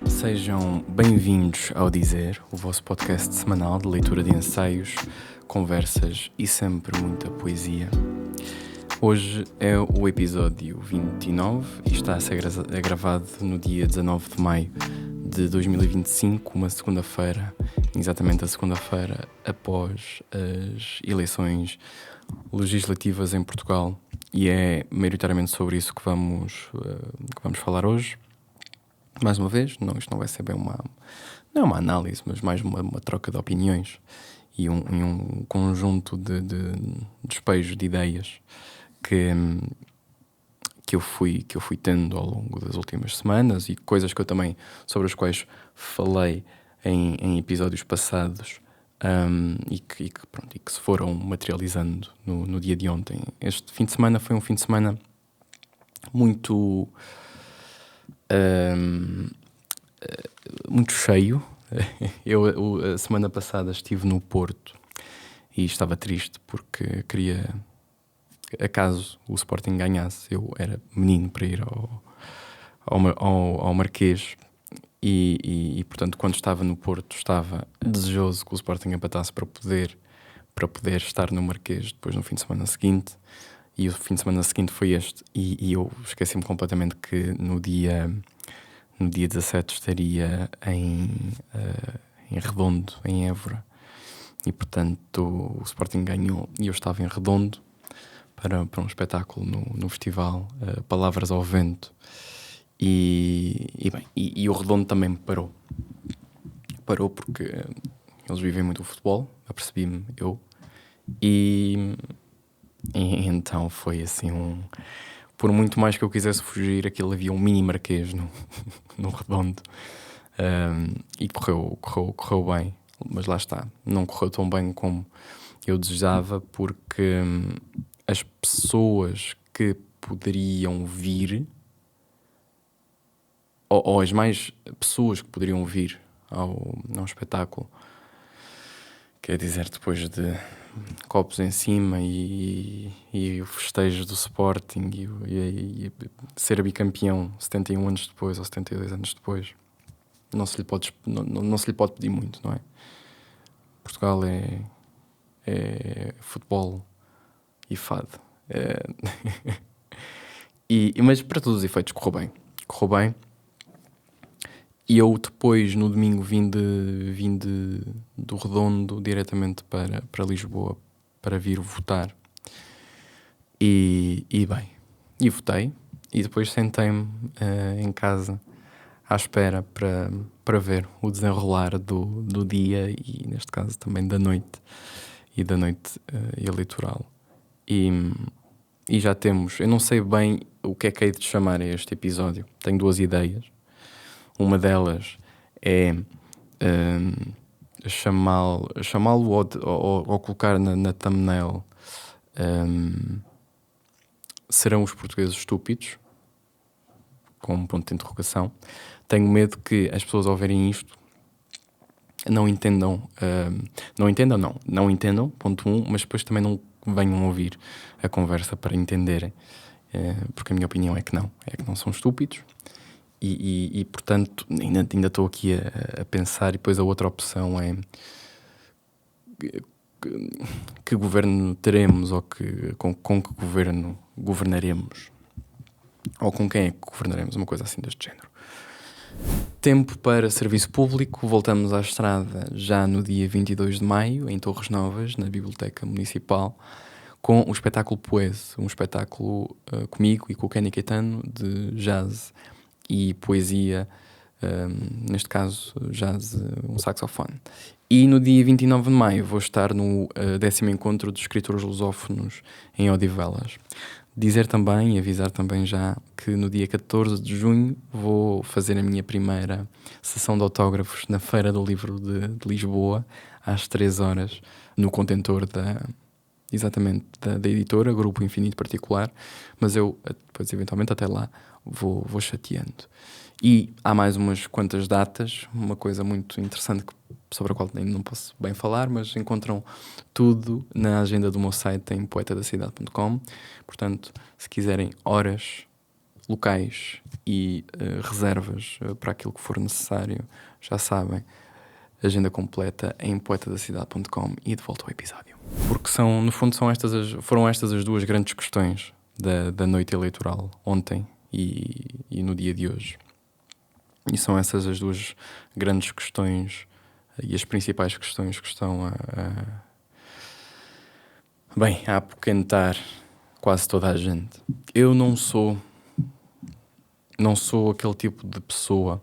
Sejam bem-vindos ao Dizer, o vosso podcast semanal de leitura de ensaios, conversas e sempre muita poesia. Hoje é o episódio 29 e está a ser gravado no dia 19 de maio de 2025, uma segunda-feira, exatamente a segunda-feira após as eleições legislativas em Portugal, e é maioritariamente sobre isso que vamos falar hoje. Mais uma vez, isto não vai ser bem não é uma análise, mas mais uma troca de opiniões e um conjunto de despejos de ideias que eu fui tendo ao longo das últimas semanas, e coisas que eu também, sobre as quais falei em episódios passados, e que se foram materializando no dia de ontem. Este fim de semana foi um fim de semana muito cheio. A semana passada estive no Porto e estava triste porque queria, acaso o Sporting ganhasse, eu era menino para ir ao Marquês e portanto, quando estava no Porto, estava desejoso que o Sporting empatasse para poder estar no Marquês depois no fim de semana seguinte. E o fim de semana seguinte foi este, e eu esqueci-me completamente que no dia 17 estaria em Redondo, em Évora, e portanto o Sporting ganhou e eu estava em Redondo para um espetáculo no festival Palavras ao Vento, e o Redondo também parou porque eles vivem muito o futebol, apercebi-me eu, e então foi assim por muito mais que eu quisesse fugir, aquilo havia um mini Marquês no Redondo, e correu bem, mas lá está, não correu tão bem como eu desejava, porque as pessoas que poderiam vir, ou as mais pessoas que poderiam vir ao espetáculo, quer dizer, depois de copos em cima e o festejo do Sporting e ser bicampeão 71 anos depois ou 72 anos depois, não se lhe pode pedir muito, não é? Portugal é futebol e fado. Mas para todos os efeitos correu bem. E eu depois, no domingo, vim do Redondo diretamente para Lisboa para vir votar. E votei. E depois sentei-me em casa à espera para ver o desenrolar do dia e, neste caso, também da noite eleitoral. E já temos, eu não sei bem o que é que hei de chamar a este episódio. Tenho duas ideias. Uma delas é chamá-lo ou colocar na thumbnail serão os portugueses estúpidos, com um ponto de interrogação. Tenho medo que as pessoas, ao verem isto, não entendam, ponto 1, mas depois também não venham ouvir a conversa para entenderem, porque a minha opinião é que não são estúpidos. E portanto, ainda estou aqui a pensar, e depois a outra opção é que governo teremos, ou com que governo governaremos, ou com quem é que governaremos, uma coisa assim deste género. Tempo para serviço público. Voltamos à estrada já no dia 22 de maio, em Torres Novas, na Biblioteca Municipal, com o espetáculo Poese, um espetáculo comigo e com o Kenny Caetano, de jazz e poesia, neste caso jazz, um saxofone. E no dia 29 de maio vou estar no 10º encontro de escritores lusófonos em Odivelas. Dizer também e avisar também já que no dia 14 de junho vou fazer a minha primeira sessão de autógrafos na Feira do Livro de Lisboa, às 3 horas, no contentor da editora, Grupo Infinito Particular, mas eu depois eventualmente até lá vou chateando. E há mais umas quantas datas, uma coisa muito interessante sobre a qual ainda não posso bem falar, mas encontram tudo na agenda do meu site em poetadacidade.com. Portanto, se quiserem horas locais e reservas para aquilo que for necessário, já sabem, agenda completa em poetadacidade.com. E de volta ao episódio. Porque no fundo foram estas as duas grandes questões da noite eleitoral ontem e no dia de hoje. E são essas as duas grandes questões e as principais questões que estão a apoquentar quase toda a gente. Eu não sou aquele tipo de pessoa,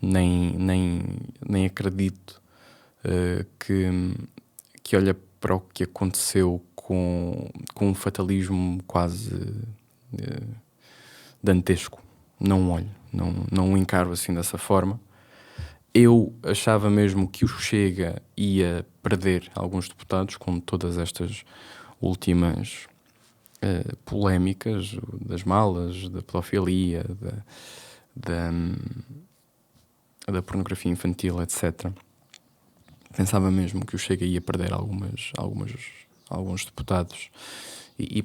nem acredito que olha para o que aconteceu com um fatalismo quase dantesco. Não olho, não o encaro assim dessa forma. Eu achava mesmo que o Chega ia perder alguns deputados com todas estas últimas polémicas das malas, da pedofilia, da pornografia infantil, etc. Pensava mesmo que o Chega ia perder alguns deputados e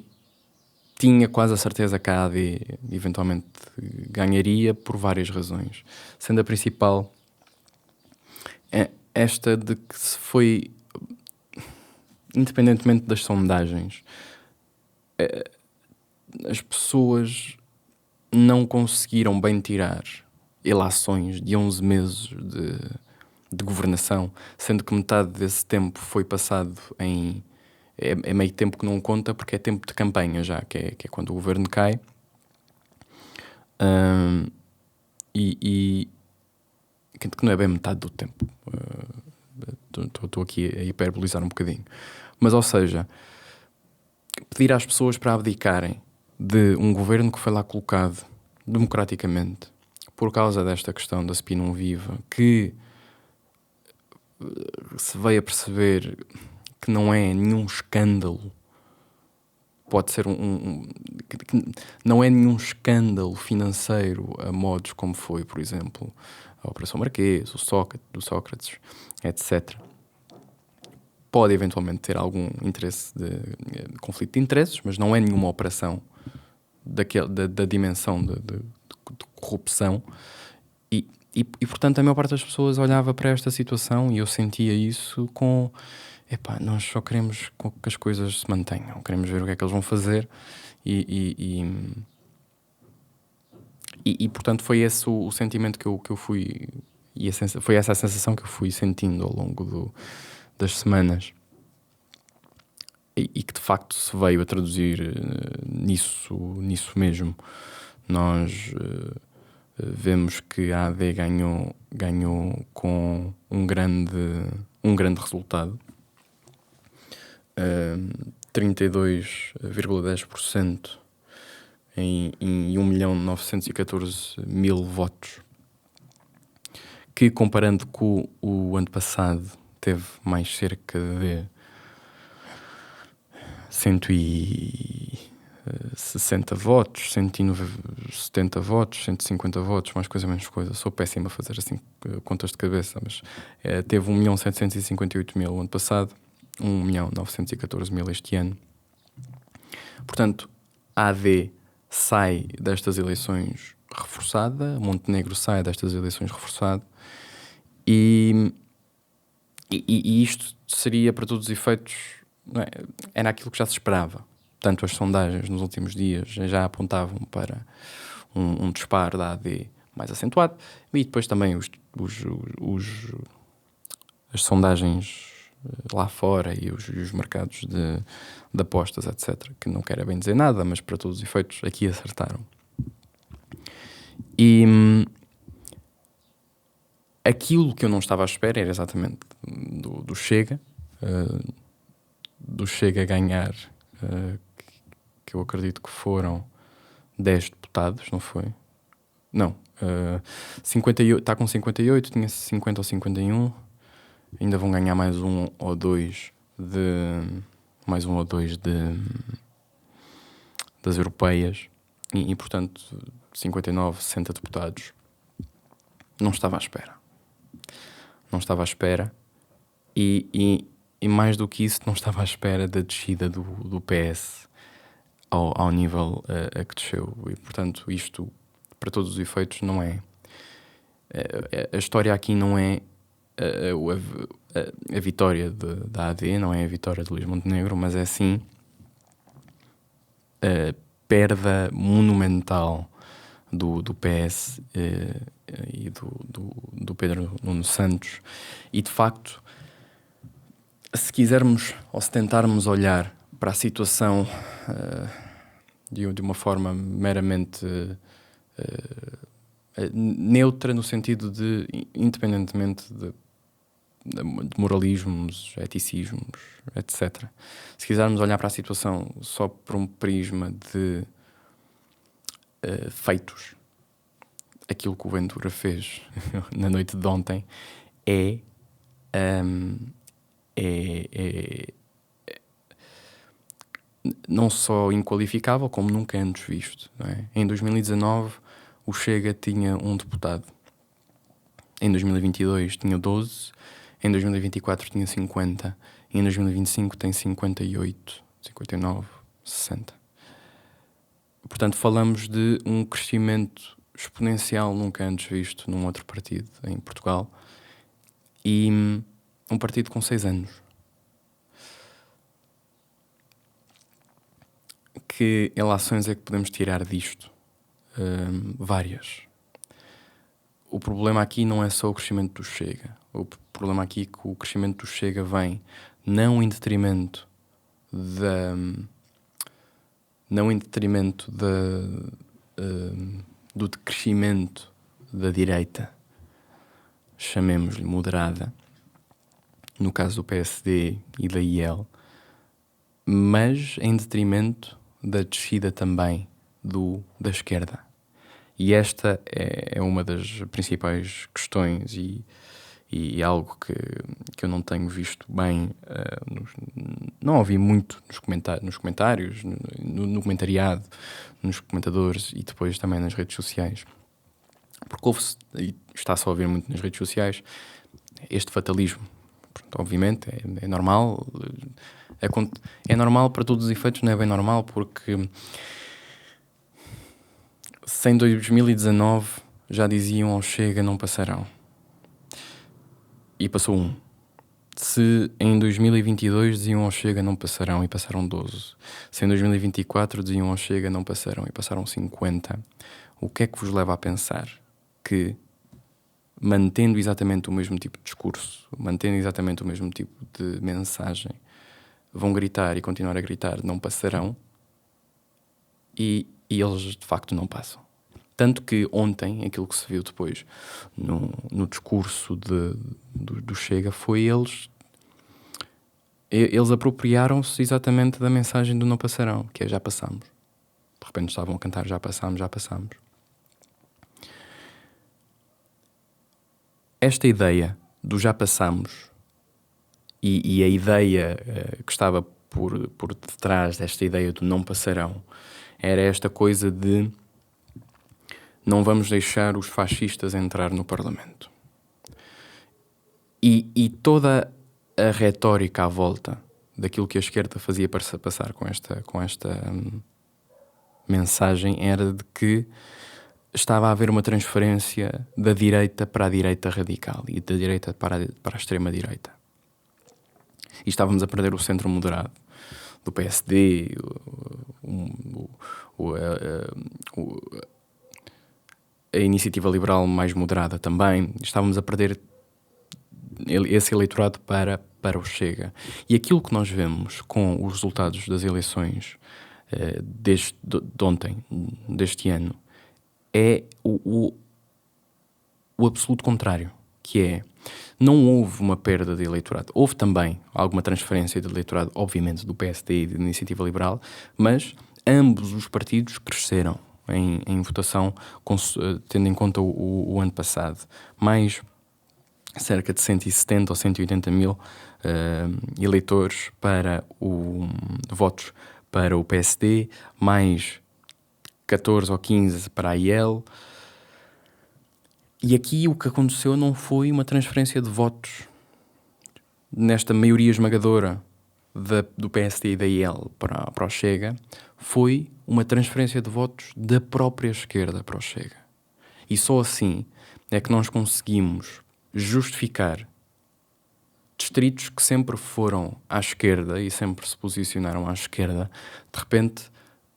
tinha quase a certeza que a AD eventualmente ganharia por várias razões, sendo a principal esta de que se foi, independentemente das sondagens, as pessoas não conseguiram bem tirar ilações de 11 meses de governação, sendo que metade desse tempo foi passado é meio tempo que não conta, porque é tempo de campanha já, que é quando o governo cai. Que não é bem metade do tempo. Estou aqui a hiperbolizar um bocadinho. Mas, ou seja, pedir às pessoas para abdicarem de um governo que foi lá colocado democraticamente por causa desta questão da SPI não viva, que se veio a perceber que não é nenhum escândalo, pode ser que não é nenhum escândalo financeiro a modos como foi, por exemplo, a Operação Marquês, o Sócrates, etc. Pode eventualmente ter algum interesse de conflito de interesses, mas não é nenhuma operação da dimensão de corrupção. E, portanto, a maior parte das pessoas olhava para esta situação e eu sentia isso com... nós só queremos que as coisas se mantenham, queremos ver o que é que eles vão fazer e portanto, foi esse o sentimento que eu fui... foi essa a sensação que eu fui sentindo ao longo das semanas. E que, de facto, se veio a traduzir nisso mesmo. Nós... vemos que a AD ganhou com um grande resultado, 32,10% em 1.914.000 votos, que, comparando com o ano passado, teve mais cerca de 160 votos, 170 votos, 150 votos, mais coisa, menos coisa. Sou péssimo a fazer assim contas de cabeça, mas teve 1.758.000 o ano passado, 1.914.000 este ano. Portanto, a AD sai destas eleições reforçada, Montenegro sai destas eleições reforçado, e isto seria, para todos os efeitos, não é? Era aquilo que já se esperava. Tanto as sondagens nos últimos dias já apontavam para um disparo da AD mais acentuado, e depois também as sondagens lá fora e os mercados de apostas, etc., que não quero bem dizer nada, mas para todos os efeitos aqui acertaram. E aquilo que eu não estava à espera era exatamente do Chega, ganhar, que eu acredito que foram 10 deputados, não foi? Não, 58, está com 58, tinha 50 ou 51, ainda vão ganhar mais um ou dois das europeias e portanto 59, 60 deputados. Não estava à espera e mais do que isso, não estava à espera da descida do PS ao nível a que desceu. E, portanto, isto, para todos os efeitos, não é... A história aqui não é a vitória da AD, não é a vitória de Luís Montenegro, mas é sim a perda monumental do PS e do Pedro Nuno Santos. E, de facto, se quisermos ou se tentarmos olhar para a situação de uma forma meramente neutra, no sentido de, independentemente de moralismos, eticismos, etc. Se quisermos olhar para a situação só por um prisma de feitos, aquilo que o Ventura fez na noite de ontem é não só inqualificável, como nunca antes visto. Não é? Em 2019, o Chega tinha um deputado. Em 2022 tinha 12. Em 2024 tinha 50. E em 2025 tem 58, 59, 60. Portanto, falamos de um crescimento exponencial nunca antes visto num outro partido em Portugal. E um partido com 6 anos. Que ilações é que podemos tirar disto? Várias. O problema aqui não é só o crescimento do Chega. O problema aqui é que o crescimento do Chega vem não em detrimento do decrescimento da direita, chamemos-lhe moderada, no caso do PSD e da IEL, mas em detrimento da descida também da esquerda. E esta é uma das principais questões e algo que eu não tenho visto bem, não ouvi muito nos comentários, no comentariado, nos comentadores e depois também nas redes sociais. Porque e está-se a ouvir muito nas redes sociais, este fatalismo. Pronto, obviamente é normal, é normal para todos os efeitos, não é bem normal, porque se em 2019 já diziam ao Chega não passarão, e passou um. Se em 2022 diziam ao Chega não passarão e passaram 12. Se em 2024 diziam ao Chega não passarão e passaram 50. O que é que vos leva a pensar que, mantendo exatamente o mesmo tipo de discurso, mantendo exatamente o mesmo tipo de mensagem, vão gritar e continuar a gritar não passarão e eles de facto não passam? Tanto que ontem, aquilo que se viu depois no discurso do Chega foi eles apropriaram-se exatamente da mensagem do não passarão, que é já passamos. De repente estavam a cantar já passamos, já passamos. Esta ideia do já passamos e a ideia que estava por detrás desta ideia do não passarão era esta coisa de não vamos deixar os fascistas entrar no Parlamento. E toda a retórica à volta daquilo que a esquerda fazia para se passar com esta mensagem era de que estava a haver uma transferência da direita para a direita radical e da direita para a extrema-direita. E estávamos a perder o centro moderado do PSD, a iniciativa liberal mais moderada também. Estávamos a perder esse eleitorado para o Chega. E aquilo que nós vemos com os resultados das eleições de ontem, deste ano, é o absoluto contrário, que é, não houve uma perda de eleitorado. Houve também alguma transferência de eleitorado, obviamente, do PSD e da Iniciativa Liberal, mas ambos os partidos cresceram em votação, tendo em conta o ano passado. Mais cerca de 170 ou 180 mil eleitores votos para o PSD, mais 14 ou 15 para a IEL. E aqui o que aconteceu não foi uma transferência de votos nesta maioria esmagadora do PSD e da IL para o Chega foi uma transferência de votos da própria esquerda para o Chega. E só assim é que nós conseguimos justificar distritos que sempre foram à esquerda e sempre se posicionaram à esquerda, de repente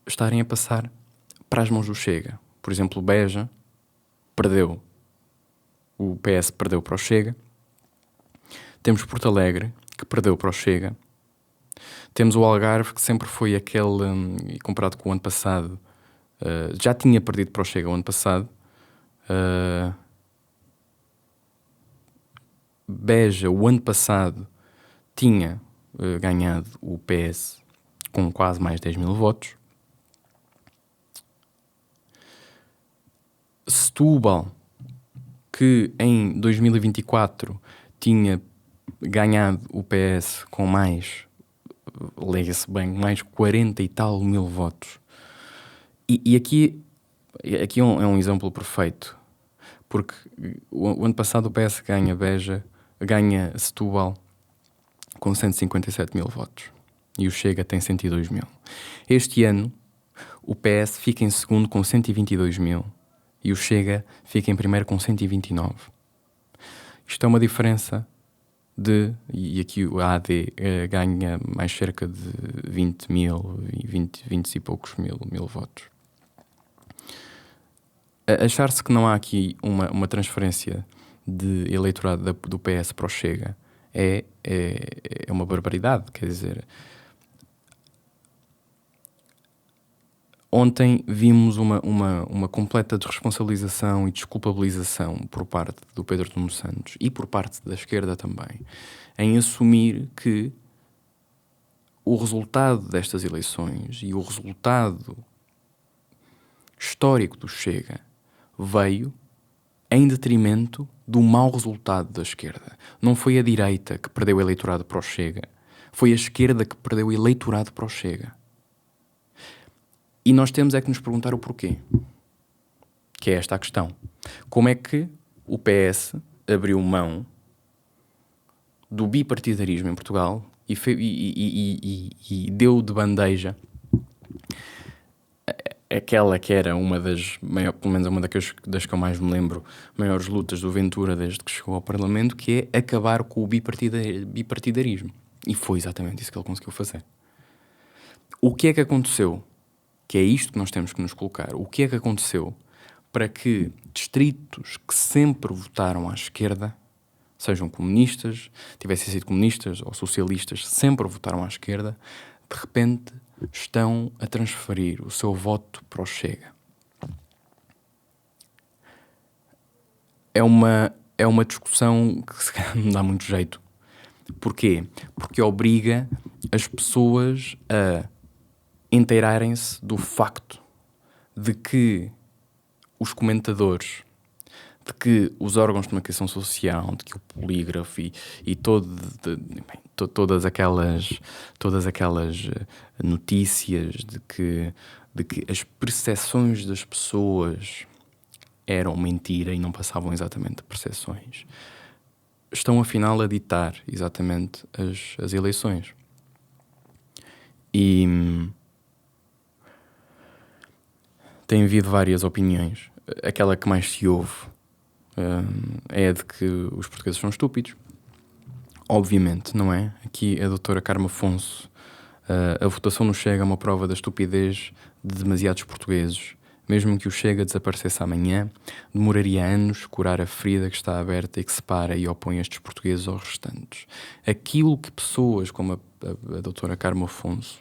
estarem a passar para as mãos do Chega. Por exemplo, Beja perdeu, o PS perdeu para o Chega. Temos Porto Alegre, que perdeu para o Chega. Temos o Algarve, que sempre foi aquele, comparado com o ano passado, já tinha perdido para o Chega o ano passado. Beja, o ano passado, tinha ganhado o PS com quase mais 10 mil votos. Setúbal, que em 2024 tinha ganhado o PS com mais, leia-se bem, mais 40 e tal mil votos. E aqui é um exemplo perfeito, porque o ano passado o PS ganha Beja, ganha Setúbal com 157 mil votos e o Chega tem 102 mil. Este ano o PS fica em segundo com 122 mil e o Chega fica em primeiro com 129. Isto é uma diferença e aqui o AD ganha mais cerca de 20 mil e 20 e poucos mil votos. Achar-se que não há aqui uma transferência de eleitorado do PS para o Chega é uma barbaridade. Quer dizer, ontem vimos uma completa desresponsabilização e desculpabilização por parte do Pedro Nuno Santos e por parte da esquerda também, em assumir que o resultado destas eleições e o resultado histórico do Chega veio em detrimento do mau resultado da esquerda. Não foi a direita que perdeu o eleitorado para o Chega, foi a esquerda que perdeu o eleitorado para o Chega. E nós temos é que nos perguntar o porquê. Que é esta a questão. Como é que o PS abriu mão do bipartidarismo em Portugal e deu de bandeja aquela que era uma das, pelo menos uma das que eu mais me lembro, maiores lutas do Ventura desde que chegou ao Parlamento, que é acabar com o bipartidarismo. E foi exatamente isso que ele conseguiu fazer. O que é que aconteceu? Que é isto que nós temos que nos colocar. O que é que aconteceu para que distritos que sempre votaram à esquerda, sejam comunistas, tivessem sido comunistas ou socialistas, sempre votaram à esquerda, de repente estão a transferir o seu voto para o Chega? É uma discussão que se calhar não dá muito jeito. Porquê? Porque obriga as pessoas a inteirarem-se do facto de que os comentadores, de que os órgãos de comunicação social, de que o polígrafo e todas aquelas notícias de que as percepções das pessoas eram mentira e não passavam exatamente de percepções, estão afinal a ditar exatamente as eleições. E tem havido várias opiniões. Aquela que mais se ouve é a de que os portugueses são estúpidos. Obviamente, não é? Aqui a doutora Carmo Afonso, a votação no Chega é uma prova da estupidez de demasiados portugueses. Mesmo que o Chega desaparecesse amanhã, demoraria anos curar a ferida que está aberta e que separa e opõe estes portugueses aos restantes. Aquilo que pessoas como a doutora Carmo Afonso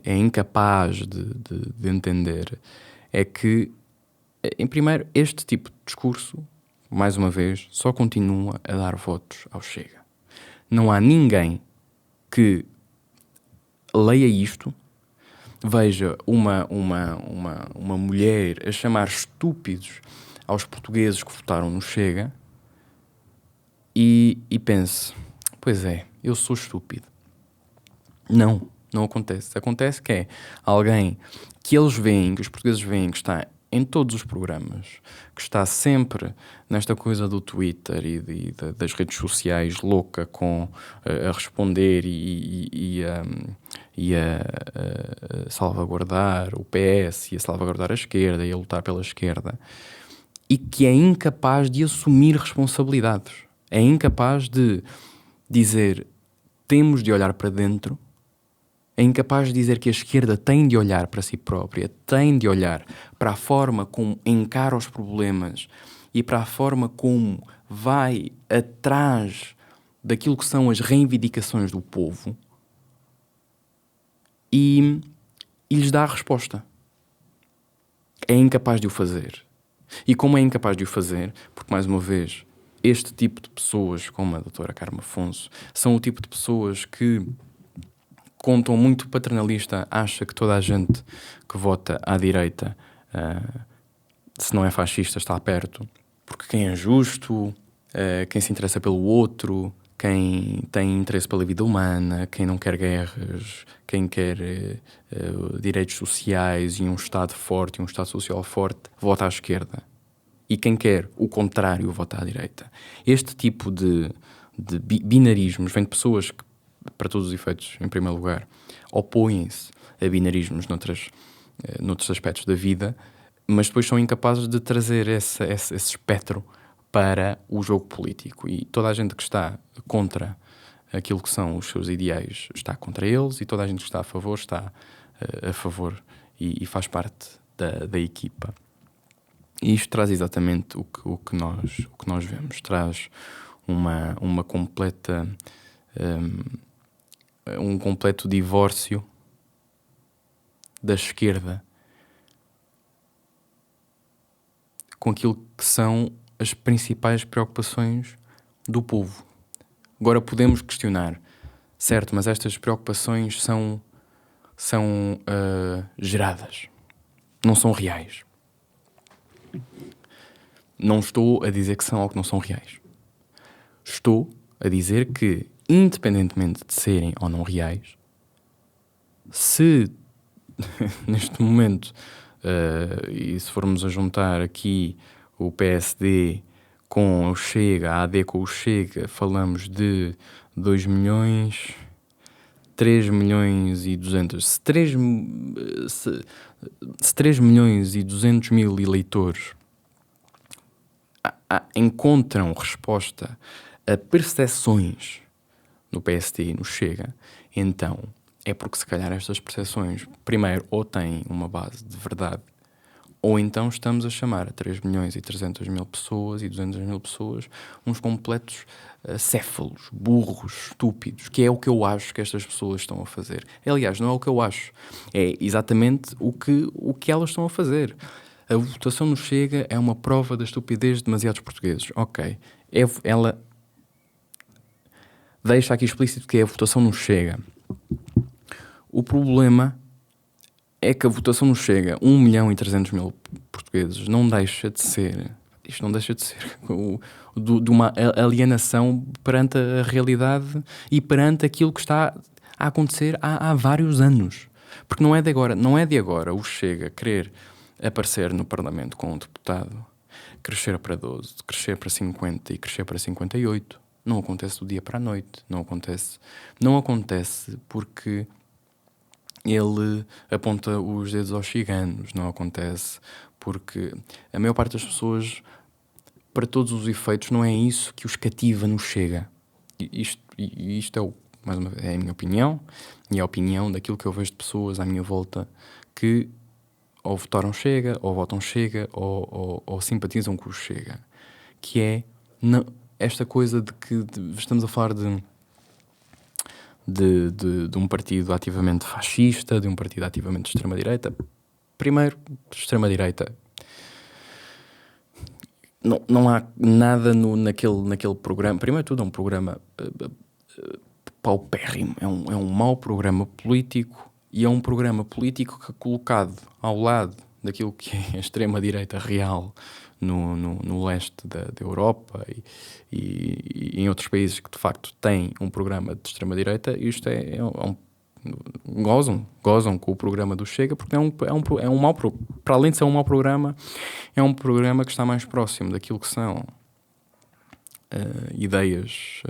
é incapaz de entender é que, em primeiro, este tipo de discurso, mais uma vez, só continua a dar votos ao Chega. Não há ninguém que leia isto, veja uma mulher a chamar estúpidos aos portugueses que votaram no Chega e pense, pois é, eu sou estúpido. Não acontece. Acontece que é alguém que eles veem, que os portugueses veem que está em todos os programas, que está sempre nesta coisa do Twitter e das redes sociais, louca com a responder e a salvaguardar o PS e a salvaguardar a esquerda e a lutar pela esquerda, e que é incapaz de assumir responsabilidades, é incapaz de dizer temos de olhar para dentro, é incapaz de dizer que a esquerda tem de olhar para si própria, tem de olhar para a forma como encara os problemas e para a forma como vai atrás daquilo que são as reivindicações do povo e lhes dá a resposta. É incapaz de o fazer. E como é incapaz de o fazer, porque, mais uma vez, este tipo de pessoas, como a doutora Carmo Afonso, são o tipo de pessoas que, com um tom muito paternalista, acha que toda a gente que vota à direita, se não é fascista, está perto. Porque quem é justo, quem se interessa pelo outro, quem tem interesse pela vida humana, quem não quer guerras, quem quer direitos sociais e um Estado forte, um Estado social forte, vota à esquerda. E quem quer o contrário, vota à direita. Este tipo de binarismos vem de pessoas que, para todos os efeitos, em primeiro lugar, opõem-se a binarismos noutros aspectos da vida, mas depois são incapazes de trazer esse espectro para o jogo político. E toda a gente que está contra aquilo que são os seus ideais está contra eles, e toda a gente que está a favor está a favor e faz parte da equipa. E isto traz exatamente o que nós vemos. Traz uma completa... um completo divórcio da esquerda com aquilo que são as principais preocupações do povo. Agora podemos questionar, certo, mas estas preocupações são geradas, não são reais. Não estou a dizer que são ou que não são reais. Estou a dizer que, independentemente de serem ou não reais, se neste momento, e se formos a juntar aqui o PSD com o Chega, a AD com o Chega, falamos de 2 milhões, 3 milhões e 200... Se 3 milhões e 200 mil eleitores encontram resposta a percepções no PSD e no Chega, então é porque se calhar estas percepções, primeiro, ou têm uma base de verdade, ou então estamos a chamar a 3 milhões e 300 mil pessoas e 200 mil pessoas uns completos céfalos, burros, estúpidos, que é o que eu acho que estas pessoas estão a fazer. Aliás, não é o que eu acho, é exatamente o que elas estão a fazer. A votação no Chega é uma prova da estupidez de demasiados portugueses. Ok, ela deixa aqui explícito que é a votação no Chega. O problema é que a votação no Chega, 1 milhão e 300 mil portugueses, não deixa de ser... Isto não deixa de ser de uma alienação perante a realidade e perante aquilo que está a acontecer há vários anos. Porque não é de agora o Chega querer aparecer no Parlamento com um deputado, crescer para 12, crescer para 50 e crescer para 58. Não acontece do dia para a noite. Não acontece porque ele aponta os dedos aos ciganos. Não acontece porque a maior parte das pessoas, para todos os efeitos, não é isso que os cativa no Chega. Isto é, mais uma vez, é a minha opinião e a opinião daquilo que eu vejo de pessoas à minha volta que ou votaram Chega, ou votam Chega, ou simpatizam com o Chega. Que é esta coisa de que estamos a falar de um partido ativamente fascista, de um partido ativamente de extrema-direita. Primeiro, extrema-direita. Não há nada naquele programa. Primeiro de tudo, é um programa paupérrimo. É um mau programa político, e é um programa político que, colocado ao lado daquilo que é a extrema-direita real no leste da Europa e em outros países que de facto têm um programa de extrema-direita, isto é gozam com o programa do Chega, porque é um mau para além de ser um mau programa, é um programa que está mais próximo daquilo que são ideias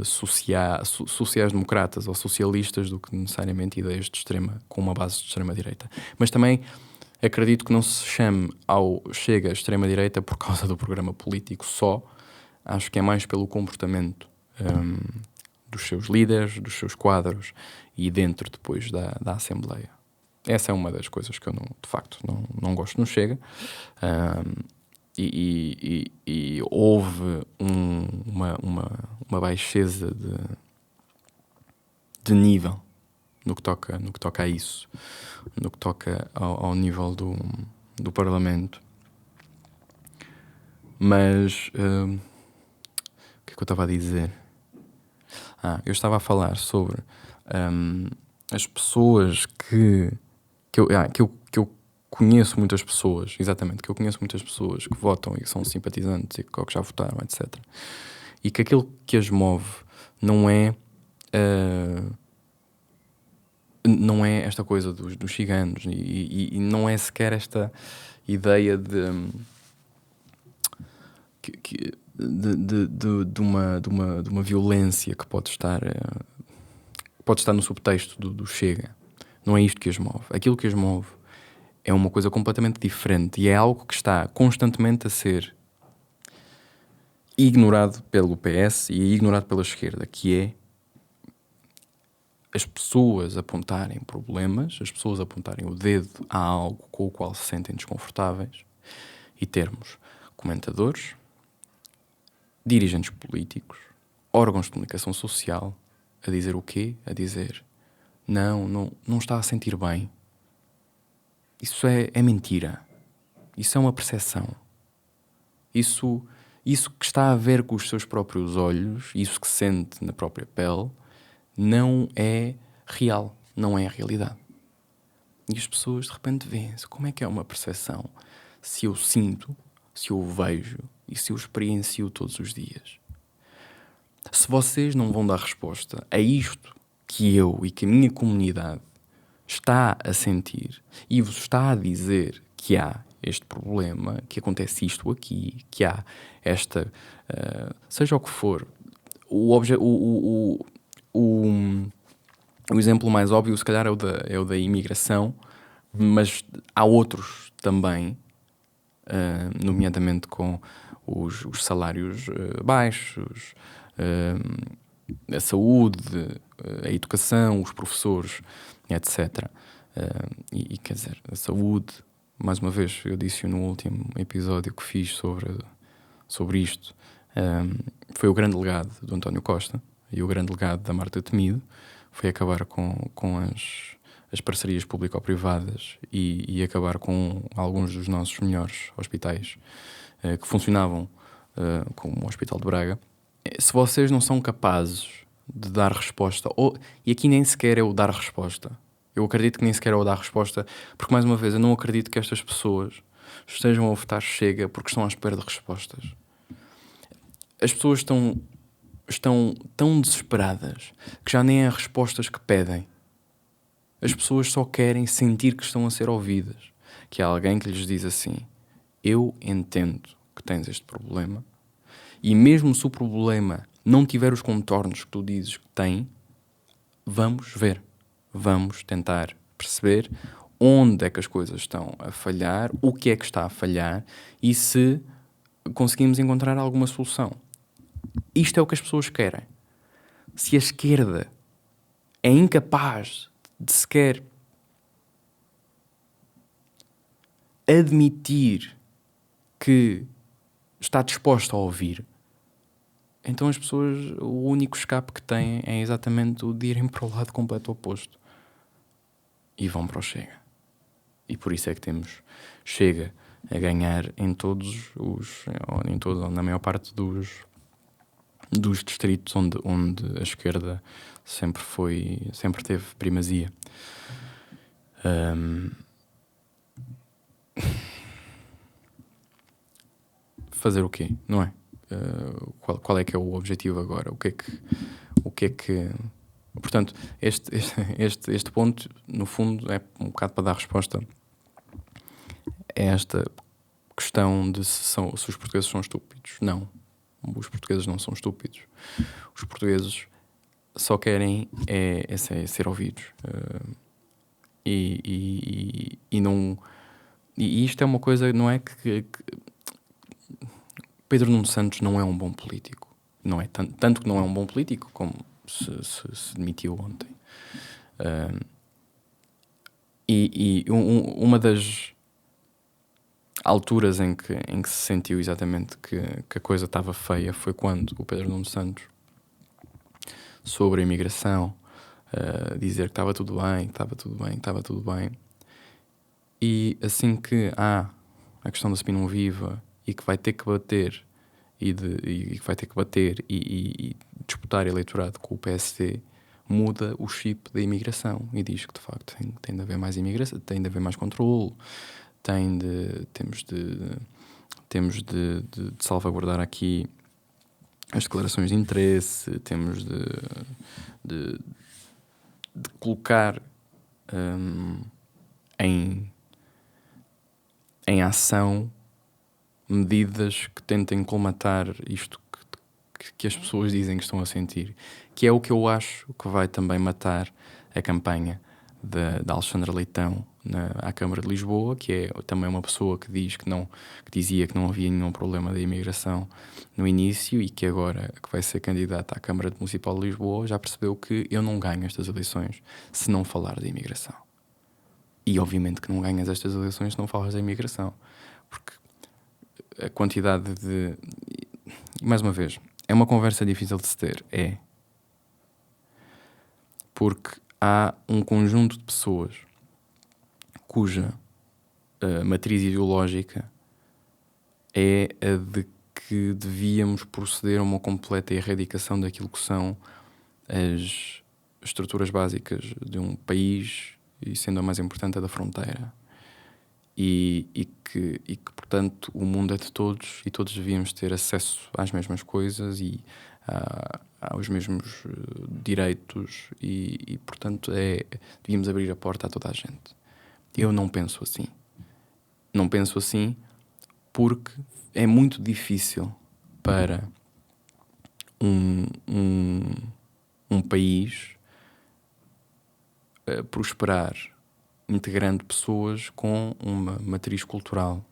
sociais-democratas ou socialistas do que necessariamente ideias de com uma base de extrema-direita. Mas também acredito que não se chame ao Chega extrema-direita por causa do programa político só. Acho que é mais pelo comportamento dos seus líderes, dos seus quadros e dentro depois da Assembleia. Essa é uma das coisas que eu, de facto, não gosto no Chega. E houve uma baixeza de nível no que toca a isso, no que toca ao nível do Parlamento. Mas o que é que eu estava a dizer? Eu estava a falar sobre as pessoas que eu conheço muitas pessoas, exatamente, que eu conheço muitas pessoas que votam e que são simpatizantes e que já votaram, etc. E que aquilo que as move não é esta coisa dos ciganos e não é sequer esta ideia de uma violência que pode estar no subtexto do Chega. Não é isto que as move. Aquilo que as move é uma coisa completamente diferente e é algo que está constantemente a ser ignorado pelo PS e ignorado pela esquerda, que é as pessoas apontarem problemas, as pessoas apontarem o dedo a algo com o qual se sentem desconfortáveis e termos comentadores, dirigentes políticos, órgãos de comunicação social a dizer o quê? A dizer não está a sentir bem. Isso é mentira. Isso é uma percepção. Isso que está a ver com os seus próprios olhos, isso que sente na própria pele, não é real, não é a realidade. E as pessoas de repente veem-se. Como é que é uma percepção se eu sinto, se eu vejo e se eu experiencio todos os dias? Se vocês não vão dar resposta a isto que eu e que a minha comunidade está a sentir e vos está a dizer que há este problema, que acontece isto aqui, que há esta... seja o que for. O exemplo mais óbvio, se calhar, é o da imigração, mas há outros também, nomeadamente com os salários baixos, a saúde, a educação, os professores, etc. E quer dizer, a saúde, mais uma vez, eu disse no último episódio que fiz sobre isto, foi o grande legado do António Costa e o grande legado da Marta Temido, foi acabar com as parcerias público-privadas e acabar com alguns dos nossos melhores hospitais que funcionavam como o Hospital de Braga. Se vocês não são capazes de dar resposta, e aqui nem sequer é o dar resposta, eu acredito que nem sequer é o dar resposta, porque, mais uma vez, eu não acredito que estas pessoas estejam a votar Chega porque estão à espera de respostas. As pessoas estão tão desesperadas que já nem há respostas que pedem. As pessoas só querem sentir que estão a ser ouvidas, que há alguém que lhes diz assim: eu entendo que tens este problema, e mesmo se o problema não tiver os contornos que tu dizes que tem, vamos ver, vamos tentar perceber onde é que as coisas estão a falhar, o que é que está a falhar e se conseguimos encontrar alguma solução. Isto é o que as pessoas querem. Se a esquerda é incapaz de sequer admitir que está disposta a ouvir, então as pessoas, o único escape que têm é exatamente o de irem para o lado completo oposto. E vão para o Chega. E por isso é que temos Chega a ganhar em todos ou na maior parte dos distritos onde a esquerda sempre teve primazia. Fazer o quê, não é? Qual é que é o objetivo agora? O que é que Portanto, este ponto, no fundo, é um bocado para dar resposta a esta questão de se os portugueses são estúpidos. Não, os portugueses não são estúpidos. Os portugueses só querem ser ouvidos. E não... E isto é uma coisa, não é que Pedro Nuno Santos não é um bom político. Não é tanto que não é um bom político como se demitiu ontem. Uma das alturas em que se sentiu exatamente que a coisa estava feia foi quando o Pedro Nuno Santos, sobre a imigração, dizer que estava tudo bem, que estava tudo bem, que estava tudo bem. E assim que há a questão da Spin não viva e que vai ter que bater e que vai ter que bater e disputar eleitorado com o PSD, muda o chip da imigração e diz que de facto tem de haver mais imigração, tem de haver mais controle, temos de salvaguardar aqui as declarações de interesse, temos de colocar em ação medidas que tentem colmatar isto que as pessoas dizem que estão a sentir, que é o que eu acho que vai também matar a campanha da Alexandra Leitão à Câmara de Lisboa, que é também uma pessoa que dizia que não havia nenhum problema da imigração no início e que agora que vai ser candidata à Câmara Municipal de Lisboa já percebeu que eu não ganho estas eleições se não falar da imigração. E obviamente que não ganhas estas eleições se não falas da imigração, porque a quantidade de... Mais uma vez, é uma conversa difícil de se ter, porque há um conjunto de pessoas cuja matriz ideológica é a de que devíamos proceder a uma completa erradicação daquilo que são as estruturas básicas de um país, e sendo a mais importante a da fronteira. E que, portanto, o mundo é de todos e todos devíamos ter acesso às mesmas coisas e aos mesmos direitos e portanto, devíamos abrir a porta a toda a gente. Eu não penso assim. Não penso assim porque é muito difícil para um país prosperar integrando pessoas com uma matriz cultural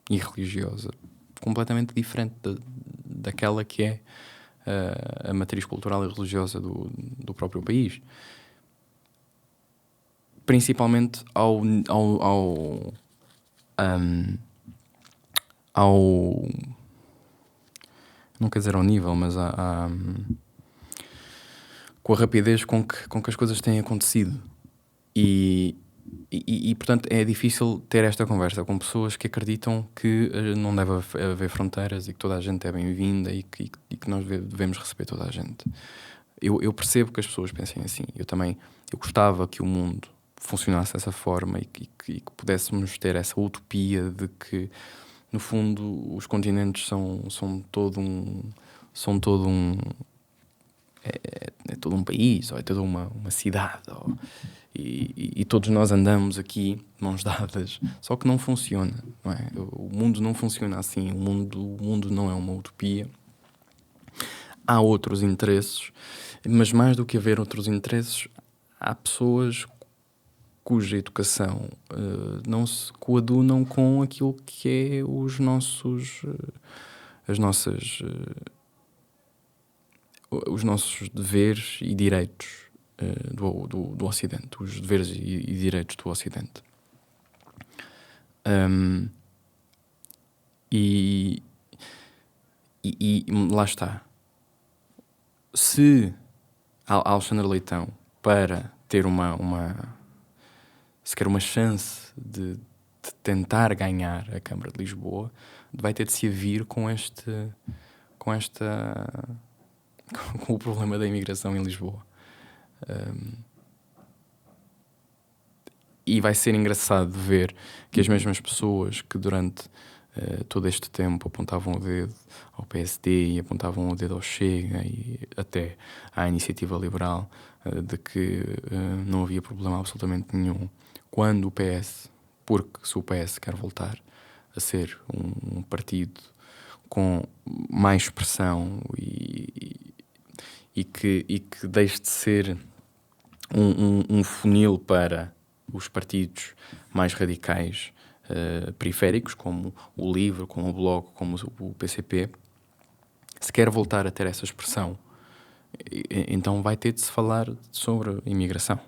e religiosa completamente diferente daquela que é a matriz cultural e religiosa do próprio país. Principalmente não quer dizer ao nível, mas com a rapidez com que as coisas têm acontecido. E, portanto, é difícil ter esta conversa com pessoas que acreditam que não deve haver fronteiras e que toda a gente é bem-vinda e que nós devemos receber toda a gente. Eu percebo que as pessoas pensem assim. Eu gostava que o mundo funcionasse dessa forma e que pudéssemos ter essa utopia de que, no fundo, os continentes são todo um todo um país, ou é toda uma cidade, e todos nós andamos aqui mãos dadas, só que não funciona, não é? O mundo não funciona assim, o mundo não é uma utopia. Há outros interesses, mas mais do que haver outros interesses, há pessoas cuja educação não se coadunam com aquilo que é os nossos deveres e direitos do Ocidente, os deveres e direitos do Ocidente. E lá está. Se a Alexandra Leitão, para ter sequer uma chance de tentar ganhar a Câmara de Lisboa, vai ter de se vir com o problema da imigração em Lisboa. E vai ser engraçado ver que as mesmas pessoas que durante todo este tempo apontavam o dedo ao PSD e apontavam o dedo ao Chega e até à Iniciativa Liberal, de que não havia problema absolutamente nenhum quando o PS, porque se o PS quer voltar a ser um partido com mais expressão e que deixe de ser um funil para os partidos mais radicais, periféricos, como o LIVRE, como o Bloco, como o PCP, se quer voltar a ter essa expressão, então vai ter de se falar sobre imigração,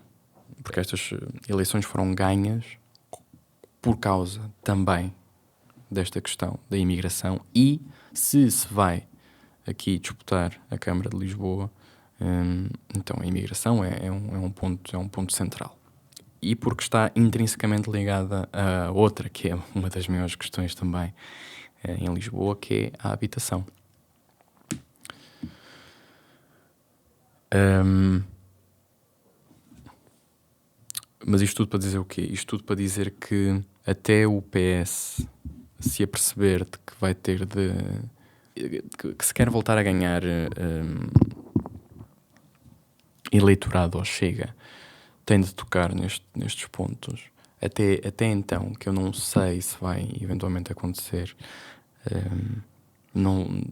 porque estas eleições foram ganhas por causa também desta questão da imigração. E se vai aqui disputar a Câmara de Lisboa, então a imigração é um ponto central. E porque está intrinsecamente ligada a outra, que é uma das maiores questões também em Lisboa, que é a habitação. Mas isto tudo para dizer o quê? Isto tudo para dizer que até o PS se aperceber de que vai ter que se quer voltar a ganhar eleitorado ao Chega, tem de tocar nestes pontos. Até então, que eu não sei se vai eventualmente acontecer, não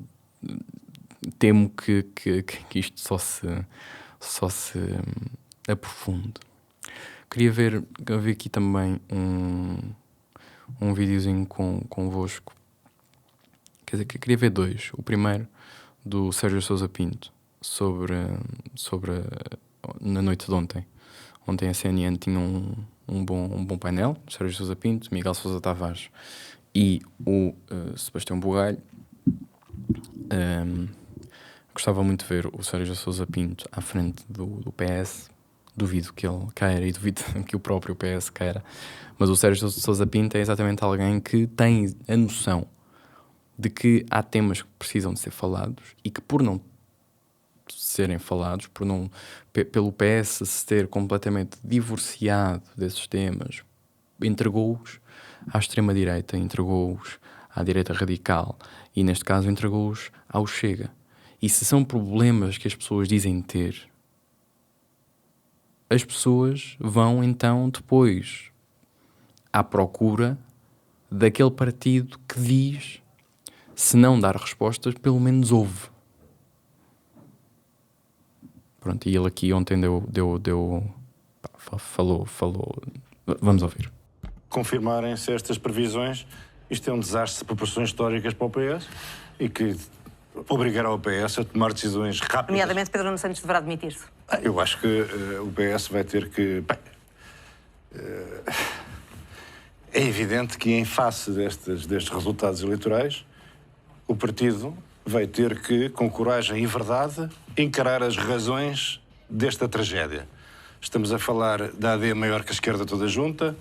temo que isto só se aprofunde. Queria ver aqui também um videozinho convosco. Quer dizer, queria ver dois. O primeiro, do Sérgio Sousa Pinto, sobre na noite de ontem. Ontem a CNN tinha um bom painel. Sérgio Sousa Pinto, Miguel Sousa Tavares e o Sebastião Bugalho. Gostava muito de ver o Sérgio Sousa Pinto à frente do PS. Duvido que ele queira e duvido que o próprio PS queira. Mas o Sérgio Sousa Pinto é exatamente alguém que tem a noção de que há temas que precisam de ser falados e que, por não serem falados, pelo PS se ter completamente divorciado desses temas, entregou-os à extrema-direita, entregou-os à direita radical e, neste caso, entregou-os ao Chega. E se são problemas que as pessoas dizem ter, as pessoas vão então depois à procura daquele partido que diz, se não dar respostas, pelo menos ouve. Pronto, e ele aqui ontem falou. Vamos ouvir. Confirmarem-se estas previsões, isto é um desastre de proporções históricas para o PS e que obrigará o PS a tomar decisões rápidas. Nomeadamente, Pedro Nuno Santos deverá demitir-se. Eu acho que o PS vai ter que... é evidente que, em face destes resultados eleitorais, o partido vai ter que, com coragem e verdade, encarar as razões desta tragédia. Estamos a falar da AD maior que a esquerda toda junta,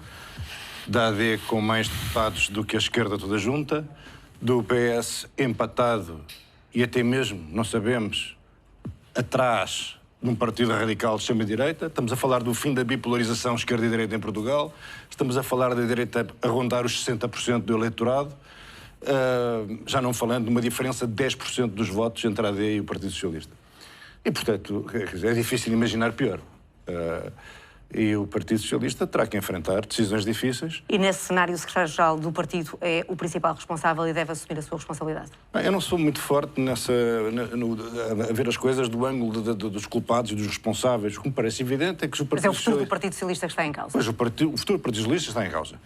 da AD com mais deputados do que a esquerda toda junta, do PS empatado e até mesmo, não sabemos, atrás de um partido radical de extrema-direita. Estamos a falar do fim da bipolarização esquerda e direita em Portugal. Estamos a falar da direita a rondar os 60% do eleitorado. Já não falando de uma diferença de 10% dos votos entre a AD e o Partido Socialista. E, portanto, é difícil imaginar pior. E o Partido Socialista terá que enfrentar decisões difíceis. E nesse cenário, o secretário-geral do partido é o principal responsável e deve assumir a sua responsabilidade? Eu não sou muito forte a ver as coisas do ângulo dos culpados e dos responsáveis. O que me parece evidente é que o Partido Mas é o futuro do Partido Socialista que está em causa. Mas o futuro do Partido Socialista está em causa.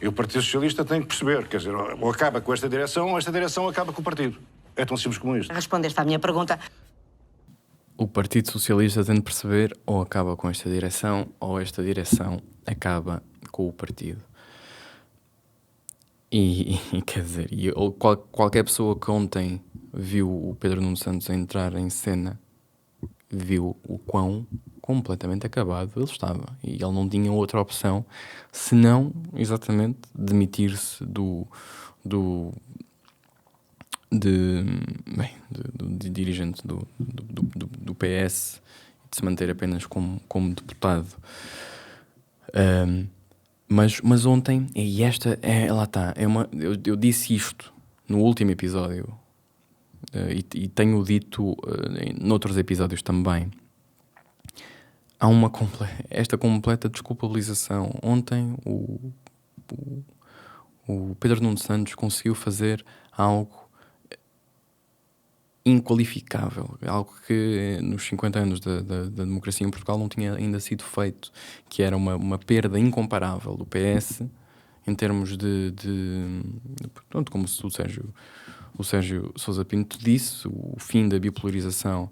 E o Partido Socialista tem que perceber, quer dizer, ou acaba com esta direção ou esta direção acaba com o partido. É tão simples como isto. Respondeste à minha pergunta. O Partido Socialista tem de perceber, ou acaba com esta direção, ou esta direção acaba com o partido. E quer dizer, qualquer pessoa que ontem viu o Pedro Nuno Santos entrar em cena, viu o quão completamente acabado ele estava. E ele não tinha outra opção senão, exatamente, demitir-se do dirigente do PS e de se manter apenas como deputado. Mas ontem, e esta, lá está, eu disse isto no último episódio, e tenho dito noutros episódios também. Há esta completa desculpabilização. Ontem o Pedro Nuno Santos conseguiu fazer algo inqualificável, algo que nos 50 anos da democracia em Portugal não tinha ainda sido feito, que era uma perda incomparável do PS em termos pronto, como o Sérgio Sousa Pinto disse, o fim da bipolarização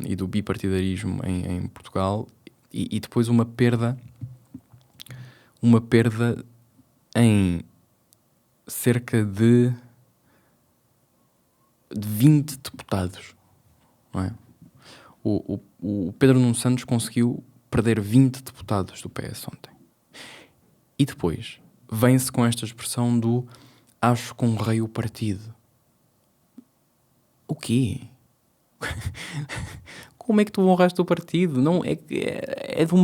e do bipartidarismo em Portugal, e depois uma perda em cerca de 20 deputados, não é? O Pedro Nuno Santos conseguiu perder 20 deputados do PS ontem. E depois vem-se com esta expressão do acho que honrei o partido. O quê? Como é que tu honraste o partido? Não, é de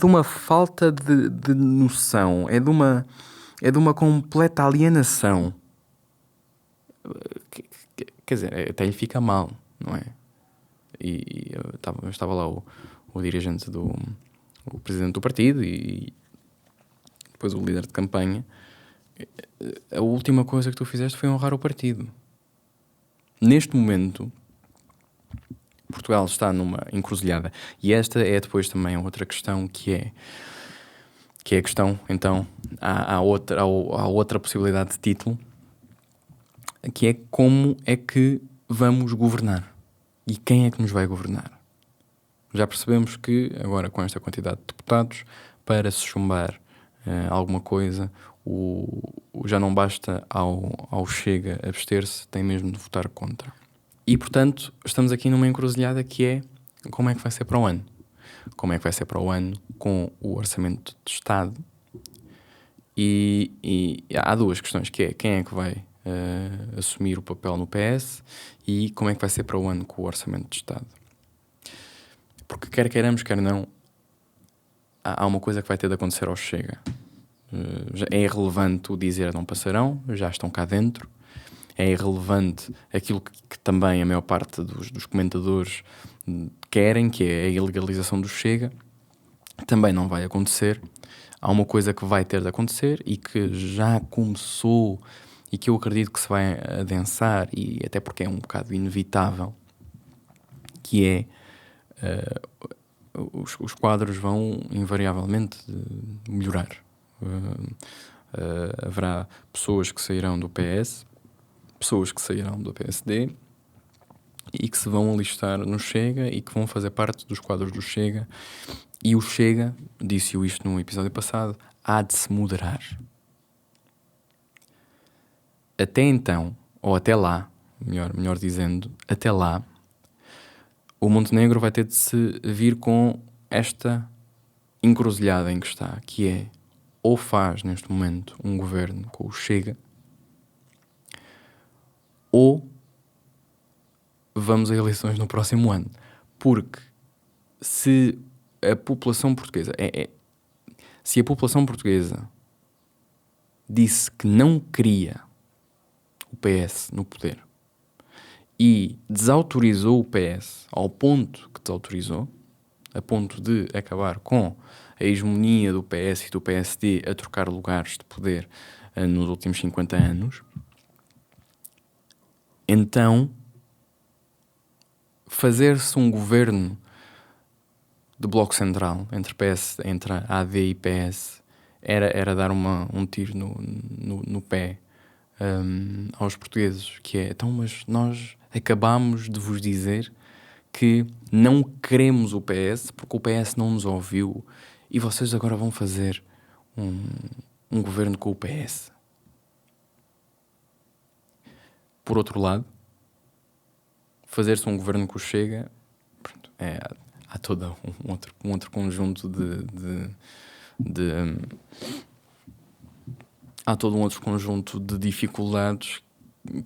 uma falta de noção, é de uma completa alienação. Quer dizer, até lhe fica mal, não é? E estava lá o dirigente o presidente do partido e depois o líder de campanha. A última coisa que tu fizeste foi honrar o partido. Neste momento, Portugal está numa encruzilhada. E esta é depois também outra questão que é a questão, então, há outra possibilidade de título, que é como é que vamos governar e quem é que nos vai governar. Já percebemos que agora com esta quantidade de deputados, para se chumbar alguma coisa, já não basta ao Chega abster-se, tem mesmo de votar contra. E portanto estamos aqui numa encruzilhada que é como é que vai ser para o ano. Como é que vai ser para o ano com o Orçamento de Estado. E há duas questões, que é quem é que vai assumir o papel no PS e como é que vai ser para o ano com o Orçamento de Estado. Porque quer queiramos, quer não, há uma coisa que vai ter de acontecer ao Chega. É irrelevante o dizer não passarão, já estão cá dentro. É irrelevante aquilo que também a maior parte dos comentadores querem, que é a ilegalização do Chega. Também não vai acontecer. Há uma coisa que vai ter de acontecer e que já começou e que eu acredito que se vai adensar, e até porque é um bocado inevitável, que é os quadros vão invariavelmente melhorar. Haverá pessoas que sairão do PS, pessoas que sairão do PSD e que se vão alistar no Chega e que vão fazer parte dos quadros do Chega. E o Chega, disse-o isto no episódio passado, há de se moderar. Até então, ou até lá, melhor dizendo, até lá, o Montenegro vai ter de se vir com esta encruzilhada em que está, que é ou faz neste momento um governo com o Chega, ou vamos a eleições no próximo ano. Porque se a população portuguesa se a população portuguesa disse que não queria o PS no poder e desautorizou o PS ao ponto que desautorizou, a ponto de acabar com a hegemonia do PS e do PSD a trocar lugares de poder nos últimos 50 anos, então fazer-se um governo de bloco central entre a AD e PS era dar um tiro no pé aos portugueses, que é, então, mas nós acabámos de vos dizer que não queremos o PS porque o PS não nos ouviu e vocês agora vão fazer um governo com o PS. Por outro lado, fazer-se um governo com o Chega, pronto, há todo um outro conjunto há todo um outro conjunto de dificuldades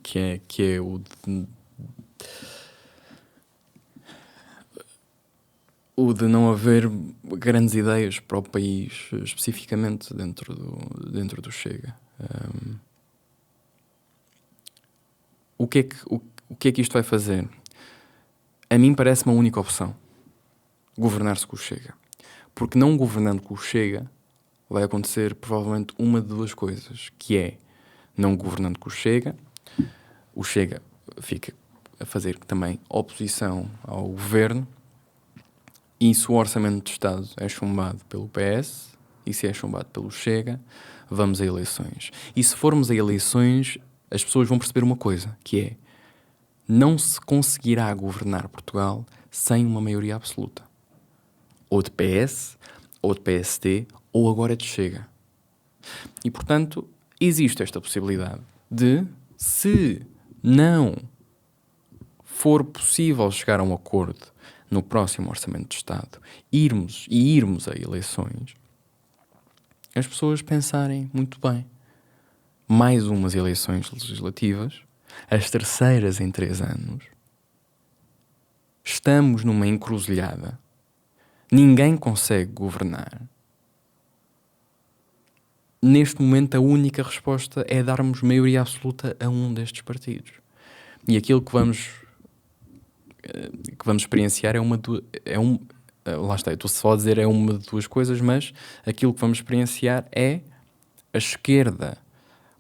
que é o de não haver grandes ideias para o país, especificamente dentro do Chega. O que é que isto vai fazer? A mim parece uma única opção: governar-se com o Chega. Porque não governando com o Chega, vai acontecer provavelmente uma de duas coisas, que é, não governando com o Chega fica a fazer também oposição ao governo, e se o orçamento de Estado é chumbado pelo PS, e se é chumbado pelo Chega, vamos a eleições. E se formos a eleições, as pessoas vão perceber uma coisa, que é, não se conseguirá governar Portugal sem uma maioria absoluta. Ou de PS, ou de PSD, ou agora de Chega. E, portanto, existe esta possibilidade de, se não for possível chegar a um acordo no próximo Orçamento de Estado, irmos a eleições, as pessoas pensarem muito bem. Mais umas eleições legislativas, as terceiras em 3 anos. Estamos numa encruzilhada. Ninguém consegue governar. Neste momento, a única resposta é darmos maioria absoluta a um destes partidos. E aquilo que vamos experienciar lá está, eu estou só a dizer é uma de duas coisas, mas aquilo que vamos experienciar é a esquerda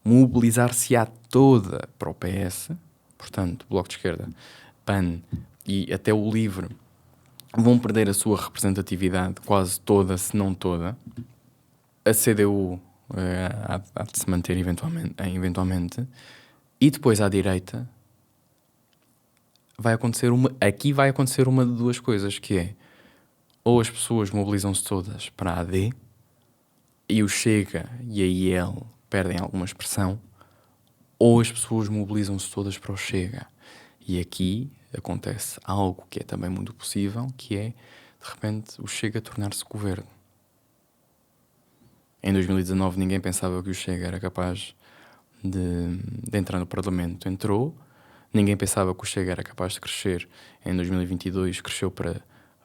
mobilizar-se-á toda para o PS, portanto, Bloco de Esquerda, PAN e até o LIVRE vão perder a sua representatividade quase toda, se não toda. A CDU há de se manter eventualmente, e depois à direita vai acontecer uma de duas coisas, que é, ou as pessoas mobilizam-se todas para a AD e o Chega e a IL perdem alguma expressão, ou as pessoas mobilizam-se todas para o Chega. E aqui acontece algo que é também muito possível, que é, de repente, o Chega tornar-se governo. Em 2019 ninguém pensava que o Chega era capaz de entrar no Parlamento. Entrou. Ninguém pensava que o Chega era capaz de crescer. Em 2022 cresceu para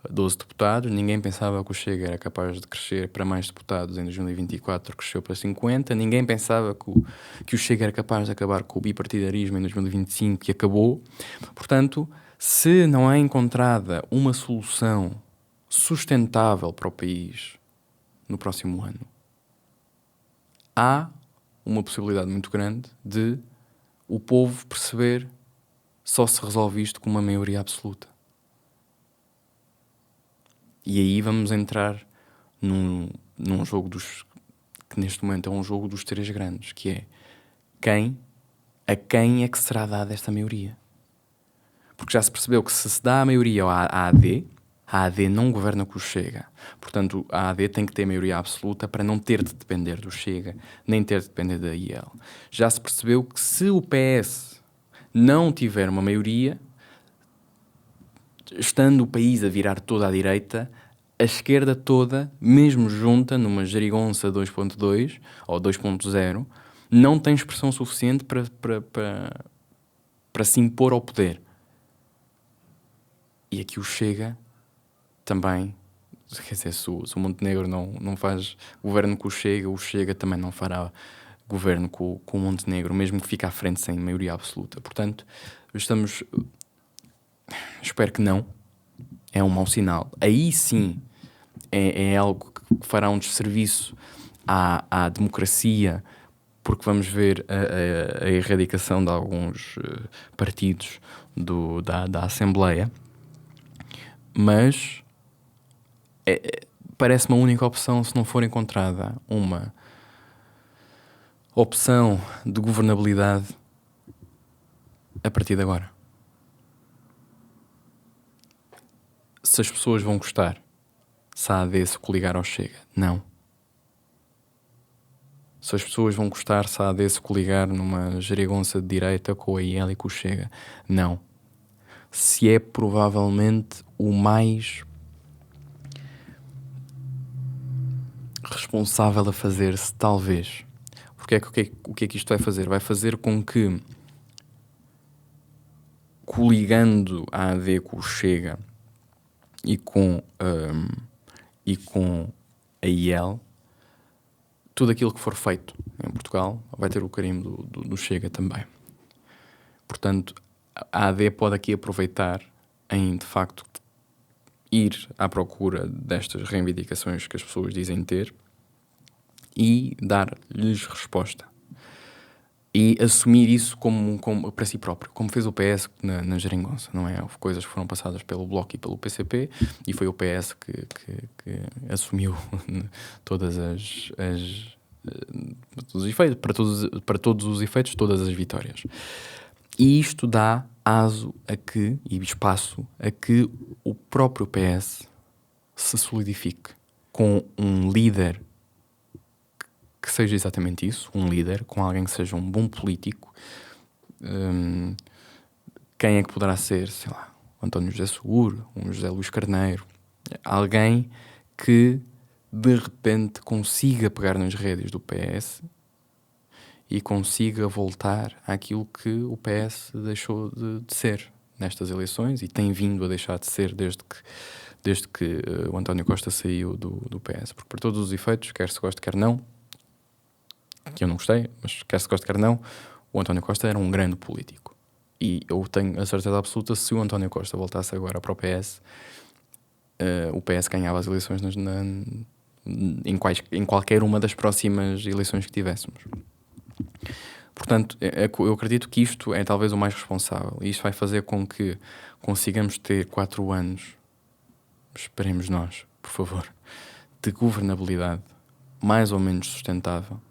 12 deputados. Ninguém pensava que o Chega era capaz de crescer para mais deputados. Em 2024 cresceu para 50. Ninguém pensava que o Chega era capaz de acabar com o bipartidarismo em 2025, e acabou. Portanto, se não é encontrada uma solução sustentável para o país no próximo ano, há uma possibilidade muito grande de o povo perceber só se resolve isto com uma maioria absoluta. E aí vamos entrar num jogo que neste momento é um jogo dos 3 grandes, que é a quem é que será dada esta maioria. Porque já se percebeu que se dá a maioria à AD, a AD não governa com o Chega. Portanto, a AD tem que ter maioria absoluta para não ter de depender do Chega, nem ter de depender da IL. Já se percebeu que se o PS não tiver uma maioria, estando o país a virar toda à direita, a esquerda toda, mesmo junta numa gerigonça 2.2 ou 2.0, não tem expressão suficiente para se impor ao poder. E aqui o Chega também, quer dizer, se o Montenegro não faz governo com o Chega também não fará governo com o Montenegro, mesmo que fique à frente sem maioria absoluta. Portanto, espero que não. É um mau sinal. Aí sim é algo que fará um desserviço à democracia, porque vamos ver a erradicação de alguns partidos da Assembleia. Mas parece uma única opção se não for encontrada uma opção de governabilidade a partir de agora. Se as pessoas vão gostar, se a AD se coligar ao Chega, não. Se as pessoas vão gostar, se a AD se coligar numa gerigonça de direita com a IL e com o Chega, não. Se é provavelmente o mais responsável a fazer-se, talvez. Porque o que é que isto vai fazer? Vai fazer com que, coligando a AD com o Chega e com a IEL, tudo aquilo que for feito em Portugal vai ter o carimbo do Chega também. Portanto, a AD pode aqui aproveitar em, de facto, ir à procura destas reivindicações que as pessoas dizem ter e dar-lhes resposta. E assumir isso como para si próprio, como fez o PS na Geringonça, não é? Houve coisas que foram passadas pelo Bloco e pelo PCP e foi o PS que assumiu todas todos os efeitos, para todos os efeitos, todas as vitórias. E isto dá aso e espaço a que o próprio PS se solidifique com um líder que seja exatamente isso, um líder, com alguém que seja um bom político. Quem é que poderá ser? Sei lá, o António José Seguro, um José Luís Carneiro. Alguém que, de repente, consiga pegar nas rédeas do PS e consiga voltar àquilo que o PS deixou de ser nestas eleições e tem vindo a deixar de ser desde que o António Costa saiu do PS. Porque, por todos os efeitos, quer se goste, quer não, que eu não gostei, mas quer se goste, quer não, o António Costa era um grande político. E eu tenho a certeza absoluta, se o António Costa voltasse agora para o PS, o PS ganhava as eleições em qualquer uma das próximas eleições que tivéssemos. Portanto, eu acredito que isto é talvez o mais responsável. E isto vai fazer com que consigamos ter 4 anos, esperemos nós, por favor, de governabilidade mais ou menos sustentável,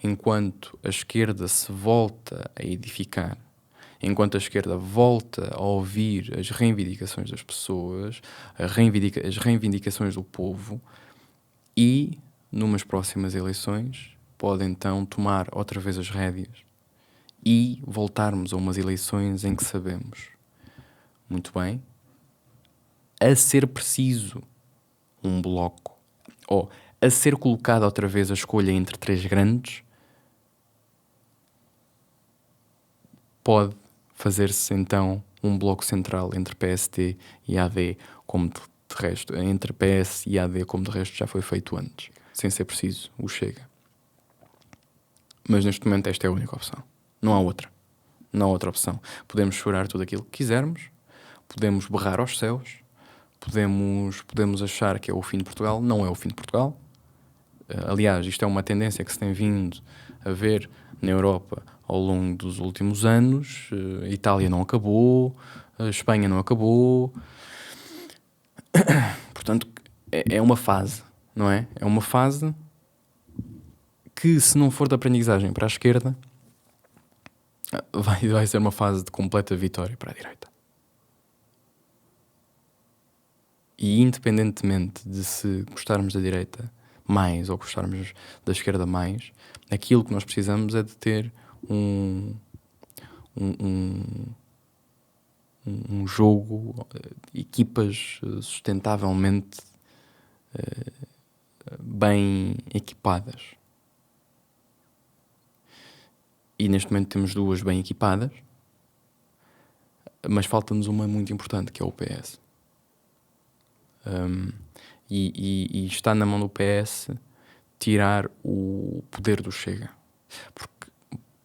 enquanto a esquerda se volta a edificar, enquanto a esquerda volta a ouvir as reivindicações das pessoas, as reivindicações do povo, e, numas próximas eleições, pode então tomar outra vez as rédeas e voltarmos a umas eleições em que sabemos, muito bem, a ser preciso um bloco, ou a ser colocada outra vez a escolha entre 3 grandes, pode fazer-se então um bloco central entre PSD e AD, como de resto, entre PS e AD, como de resto já foi feito antes, sem ser preciso o Chega. Mas neste momento esta é a única opção. Não há outra. Não há outra opção. Podemos chorar tudo aquilo que quisermos, podemos berrar aos céus, podemos achar que é o fim de Portugal. Não é o fim de Portugal. Aliás, isto é uma tendência que se tem vindo a ver na Europa ao longo dos últimos anos. A Itália não acabou, a Espanha não acabou. Portanto, é uma fase, não é? É uma fase que, se não for de aprendizagem para a esquerda, vai ser uma fase de completa vitória para a direita. E independentemente de se gostarmos da direita mais ou gostarmos da esquerda mais, aquilo que nós precisamos é de ter um jogo, equipas sustentavelmente bem equipadas. E neste momento temos 2 bem equipadas, mas falta-nos uma muito importante, que é o PS. E está na mão do PS tirar o poder do Chega. Porque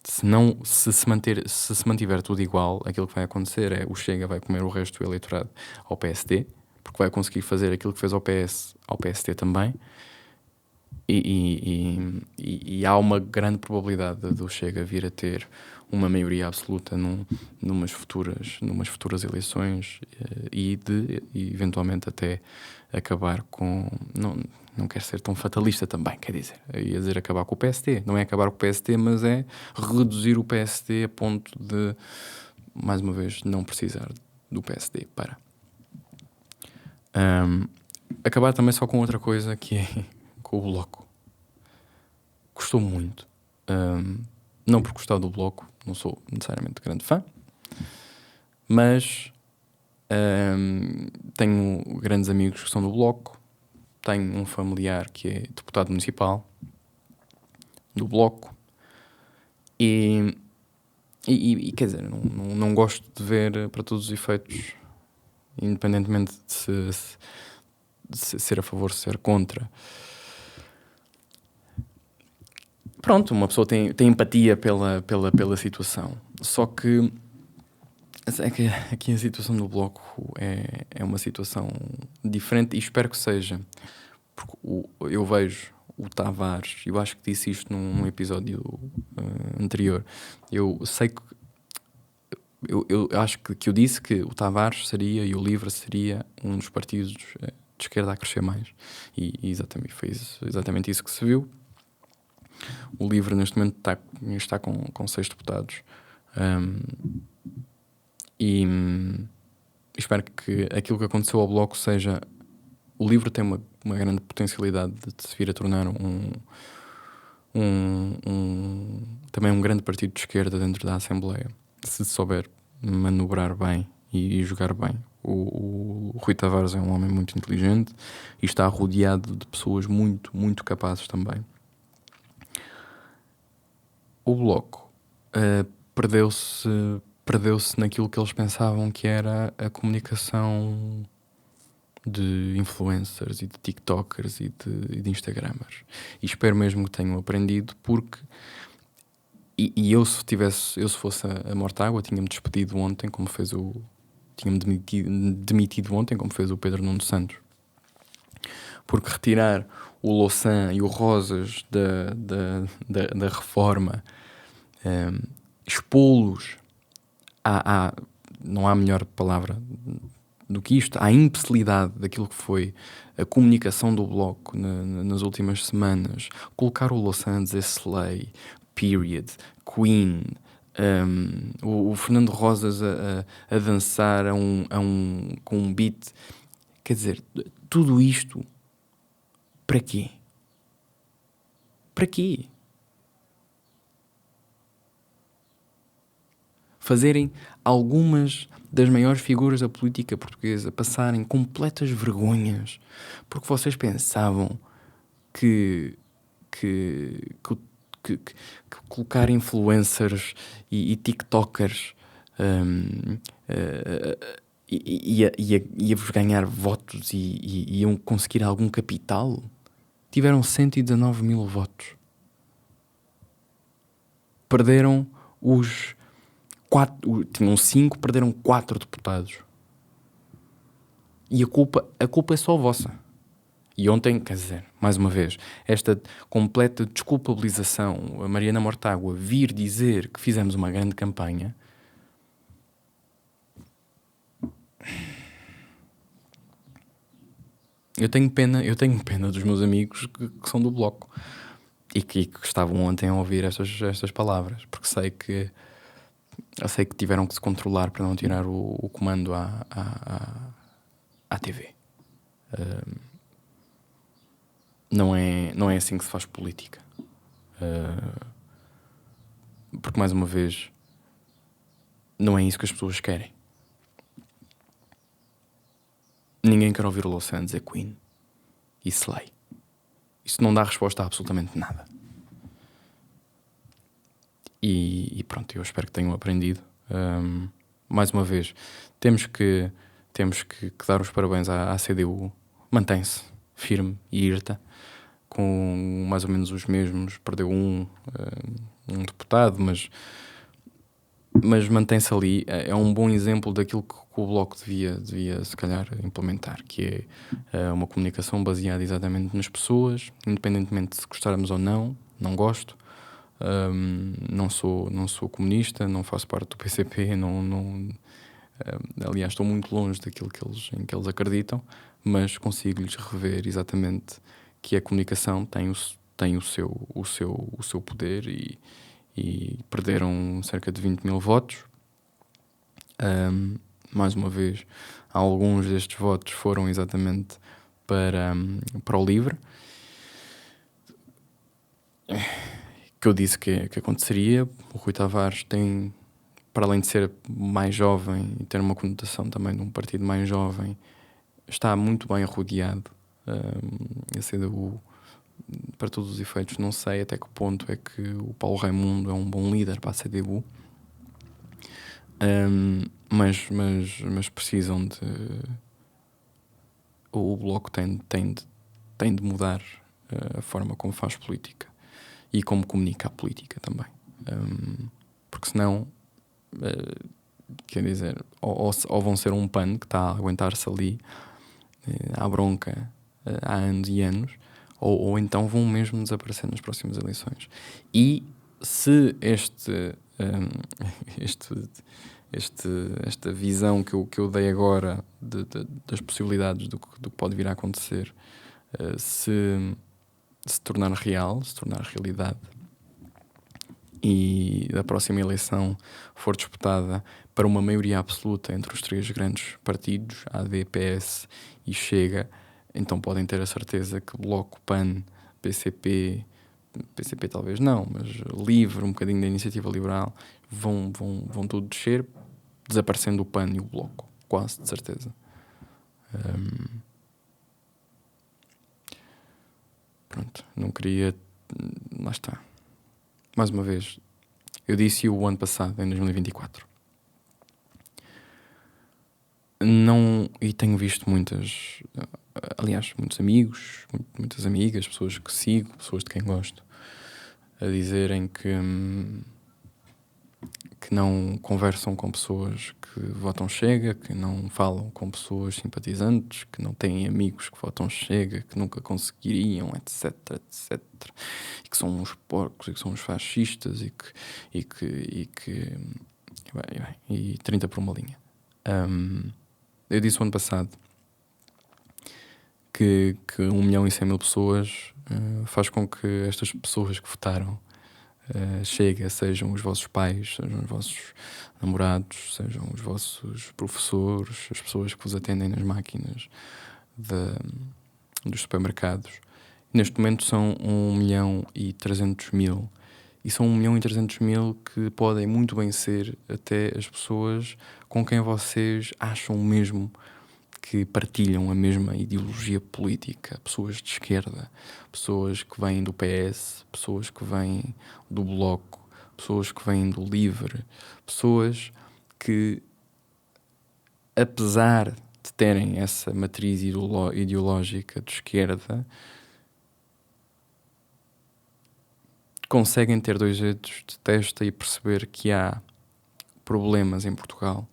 se se mantiver tudo igual, aquilo que vai acontecer é o Chega vai comer o resto do eleitorado ao PSD, porque vai conseguir fazer aquilo que fez ao PSD também. E há uma grande probabilidade do Chega vir a ter uma maioria absoluta numas futuras eleições e de eventualmente até acabar com... Não quero ser tão fatalista também, quer dizer, ia dizer acabar com o PSD. Não é acabar com o PSD, mas é reduzir o PSD a ponto de, mais uma vez, não precisar do PSD para... acabar também só com outra coisa, que é com o Bloco. Gostou muito. Não por gostar do Bloco, não sou necessariamente grande fã, mas tenho grandes amigos que são do Bloco, tenho um familiar que é deputado municipal do Bloco e quer dizer, não gosto de ver, para todos os efeitos, independentemente de ser a favor, ser contra. Pronto, uma pessoa tem empatia pela situação. Só que é que aqui a situação do Bloco é uma situação diferente e espero que seja. Porque eu vejo o Tavares, eu acho que disse isto num episódio anterior. Eu sei que eu acho que eu disse que o Tavares seria e o LIVRE seria um dos partidos de esquerda a crescer mais. E exatamente, foi exatamente isso que se viu. O LIVRE neste momento está com 6 deputados. E espero que aquilo que aconteceu ao Bloco seja... O LIVRE tem uma grande potencialidade de se vir a tornar também um grande partido de esquerda dentro da Assembleia, se souber manobrar bem e jogar bem. O Rui Tavares é um homem muito inteligente e está rodeado de pessoas muito, muito capazes também. O Bloco perdeu-se naquilo que eles pensavam que era a comunicação de influencers e de tiktokers e de instagramers. E espero mesmo que tenham aprendido, porque eu se fosse a Mortágua, tinha-me despedido ontem, como fez tinha-me demitido ontem, como fez o Pedro Nuno Santos. Porque retirar o Louçã e o Rosas da reforma, expô-los não há melhor palavra do que isto, à imbecilidade daquilo que foi a comunicação do Bloco nas últimas semanas, colocar o Louçã a dizer Slay, Period, Queen, o Fernando Rosas a dançar com um beat, quer dizer, tudo isto para quê? Para quê? Fazerem algumas das maiores figuras da política portuguesa passarem completas vergonhas porque vocês pensavam que colocar influencers e tiktokers ia-vos ganhar votos e iam conseguir algum capital. Tiveram 119 mil votos. Perderam tinham 5, perderam 4 deputados. E a culpa é só vossa. E ontem, quer dizer, mais uma vez, esta completa desculpabilização, a Mariana Mortágua vir dizer que fizemos uma grande campanha. Eu tenho pena dos meus amigos que são do Bloco e que estavam ontem a ouvir estas palavras, porque sei que tiveram que se controlar para não tirar o comando à TV. Não é assim que se faz política. Porque, mais uma vez, não é isso que as pessoas querem. Ninguém quer ouvir o Louçã dizer Queen e Slay. Isso não dá resposta a absolutamente nada. E pronto, eu espero que tenham aprendido. Mais uma vez, temos que dar os parabéns à CDU. Mantém-se firme e irta, com mais ou menos os mesmos. Perdeu um deputado, mas mantém-se ali. É um bom exemplo daquilo que o Bloco devia se calhar implementar, que é uma comunicação baseada exatamente nas pessoas, independentemente de se gostarmos ou não gosto. Não sou comunista, não faço parte do PCP, aliás estou muito longe daquilo em que eles acreditam, mas consigo-lhes rever exatamente que a comunicação tem o seu poder e perderam cerca de 20 mil votos. Mais uma vez, alguns destes votos foram exatamente para o LIVRE, que eu disse que aconteceria. O Rui Tavares tem, para além de ser mais jovem e ter uma conotação também de um partido mais jovem, está muito bem rodeado. A CDU, para todos os efeitos, não sei até que ponto é que o Paulo Raimundo é um bom líder para a CDU, mas precisam de... O Bloco tem de mudar a forma como faz política e como comunica a política também. Porque senão, quer dizer, ou vão ser um pano que está a aguentar-se ali à bronca há anos e anos, ou então vão mesmo desaparecer nas próximas eleições. E se esta visão que eu dei agora das possibilidades do que pode vir a acontecer se tornar real, se tornar realidade, e da próxima eleição for disputada para uma maioria absoluta entre os 3 grandes partidos, AD, PS e Chega, então podem ter a certeza que Bloco, PAN, PCP talvez não, mas LIVRE, um bocadinho da Iniciativa Liberal, vão tudo descer, desaparecendo o PAN e o Bloco, quase de certeza. Pronto, não queria... Lá está. Mais uma vez, eu disse o ano passado, em 2024. Não, e tenho visto muitos amigos, muitas amigas, pessoas que sigo, pessoas de quem gosto, a dizerem que não conversam com pessoas que votam Chega, que não falam com pessoas simpatizantes, que não têm amigos que votam Chega, que nunca conseguiriam, etc, etc. E que são uns porcos, e que são uns fascistas, e 30 por uma linha. Eu disse o ano passado que 1.100.000 pessoas faz com que estas pessoas que votaram Chega, sejam os vossos pais, sejam os vossos namorados, sejam os vossos professores, as pessoas que vos atendem nas máquinas dos supermercados. Neste momento são 1.300.000, e são 1.300.000 que podem muito bem ser até as pessoas com quem vocês acham mesmo que partilham a mesma ideologia política, pessoas de esquerda, pessoas que vêm do PS, pessoas que vêm do Bloco, pessoas que vêm do LIVRE, pessoas que, apesar de terem essa matriz ideológica de esquerda, conseguem ter 2 dedos de testa e perceber que há problemas em Portugal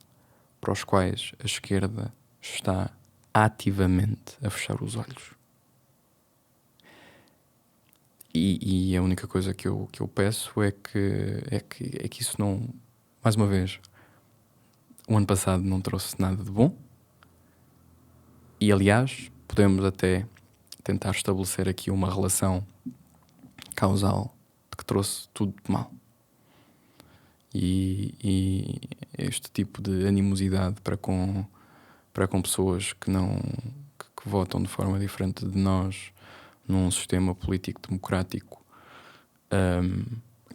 para os quais a esquerda está ativamente a fechar os olhos. E a única coisa que eu peço é que isso não... Mais uma vez, o ano passado não trouxe nada de bom. E, aliás, podemos até tentar estabelecer aqui uma relação causal de que trouxe tudo de mal. E este tipo de animosidade para com pessoas que votam de forma diferente de nós num sistema político democrático,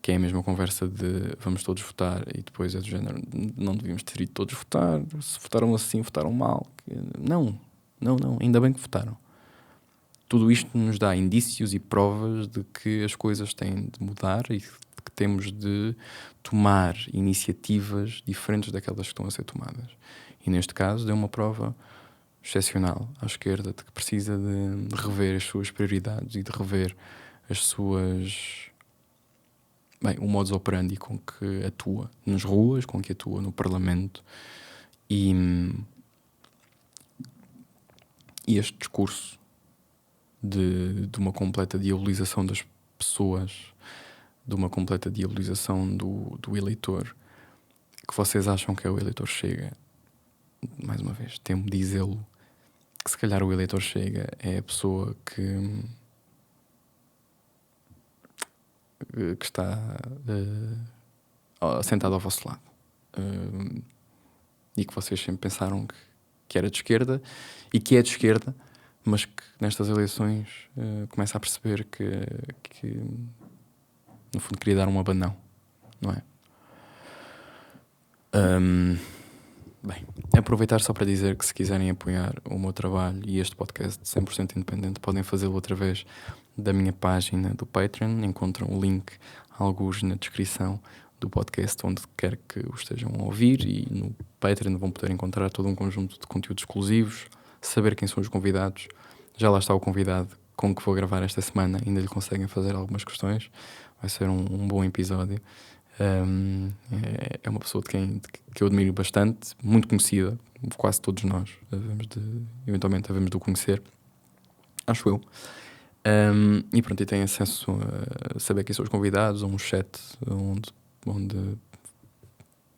que é a mesma conversa de vamos todos votar, e depois é do género, não devíamos ter ido todos votar, se votaram assim, votaram mal. Não, ainda bem que votaram. Tudo isto nos dá indícios e provas de que as coisas têm de mudar e que temos de tomar iniciativas diferentes daquelas que estão a ser tomadas. E neste caso deu uma prova excepcional à esquerda de que precisa de rever as suas prioridades e de rever o modus operandi com que atua nas ruas, com que atua no Parlamento, e este discurso de uma completa diabolização das pessoas, de uma completa diabolização do eleitor, que vocês acham que é o eleitor Chega. Mais uma vez, temo dizê-lo, que se calhar o eleitor Chega é a pessoa que está sentada ao vosso lado, e que vocês sempre pensaram que era de esquerda, e que é de esquerda, mas que nestas eleições começa a perceber que no fundo queria dar um abanão, não é? Bem, aproveitar só para dizer que se quiserem apoiar o meu trabalho e este podcast 100% independente, podem fazê-lo através da minha página do Patreon. Encontram o link, alguns na descrição do podcast, onde quer que o estejam a ouvir, e no Patreon vão poder encontrar todo um conjunto de conteúdos exclusivos, saber quem são os convidados. Já lá está o convidado com que vou gravar esta semana, ainda lhe conseguem fazer algumas questões. Vai ser um bom episódio. É uma pessoa que eu admiro bastante, muito conhecida, quase todos nós eventualmente devemos de o conhecer, acho eu. E pronto, e tem acesso a saber quem são os convidados, a um chat onde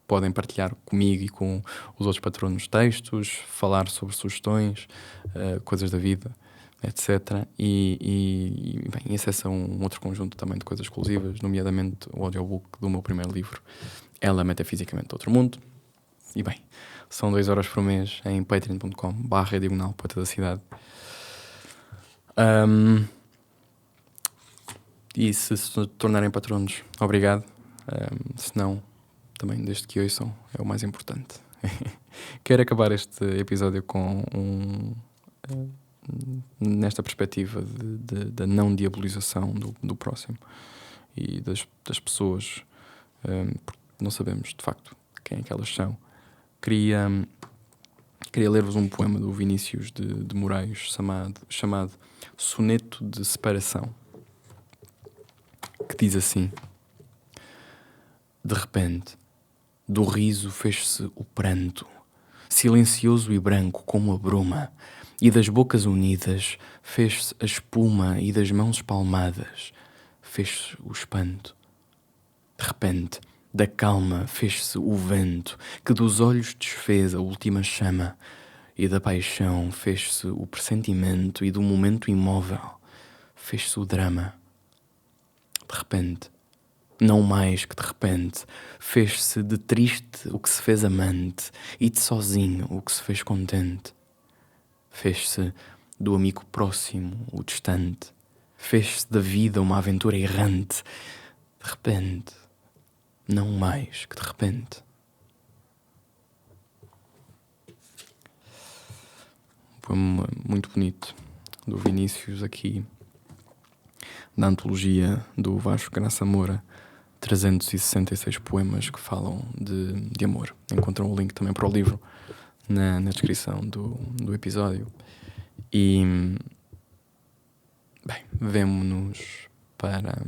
podem partilhar comigo e com os outros patronos textos, falar sobre sugestões, coisas da vida, etc. E bem, acesso a um outro conjunto também de coisas exclusivas, nomeadamente o audiobook do meu primeiro livro, Ela Metafisicamente de Outro Mundo. E bem, são 2 horas por mês em patreon.com/Poeta da Cidade. E se tornarem patronos, obrigado. Se não, também desde que ouçam, é o mais importante. Quero acabar este episódio com nesta perspectiva da não diabolização do próximo e das pessoas, porque não sabemos de facto quem é que elas são. Queria ler-vos um poema do Vinícius de Moraes chamado Soneto de Separação, que diz assim: de repente, do riso fez-se o pranto, silencioso e branco como a bruma, e das bocas unidas fez-se a espuma, e das mãos espalmadas fez-se o espanto. De repente, da calma fez-se o vento, que dos olhos desfez a última chama, e da paixão fez-se o pressentimento, e do momento imóvel fez-se o drama. De repente, não mais que de repente, fez-se de triste o que se fez amante, e de sozinho o que se fez contente. Fez-se do amigo próximo o distante, fez-se da vida uma aventura errante. De repente, não mais que de repente. Um poema muito bonito do Vinícius, aqui da antologia do Vasco Graça Moura, 366 poemas que falam de amor. Encontram o link também para o livro na descrição do episódio. E bem, vemo-nos para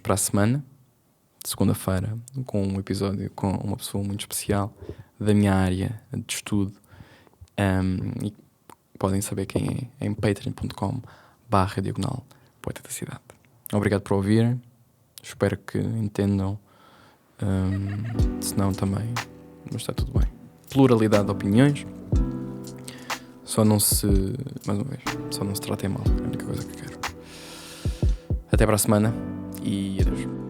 a semana, segunda-feira, com um episódio com uma pessoa muito especial da minha área de estudo, e podem saber quem é em patreon.com/Poeta da Cidade. Obrigado por ouvirem, espero que entendam, se não também, mas está tudo bem. Pluralidade de opiniões, mais uma vez, só não se tratem mal, é a única coisa que quero. Até para a semana e adeus.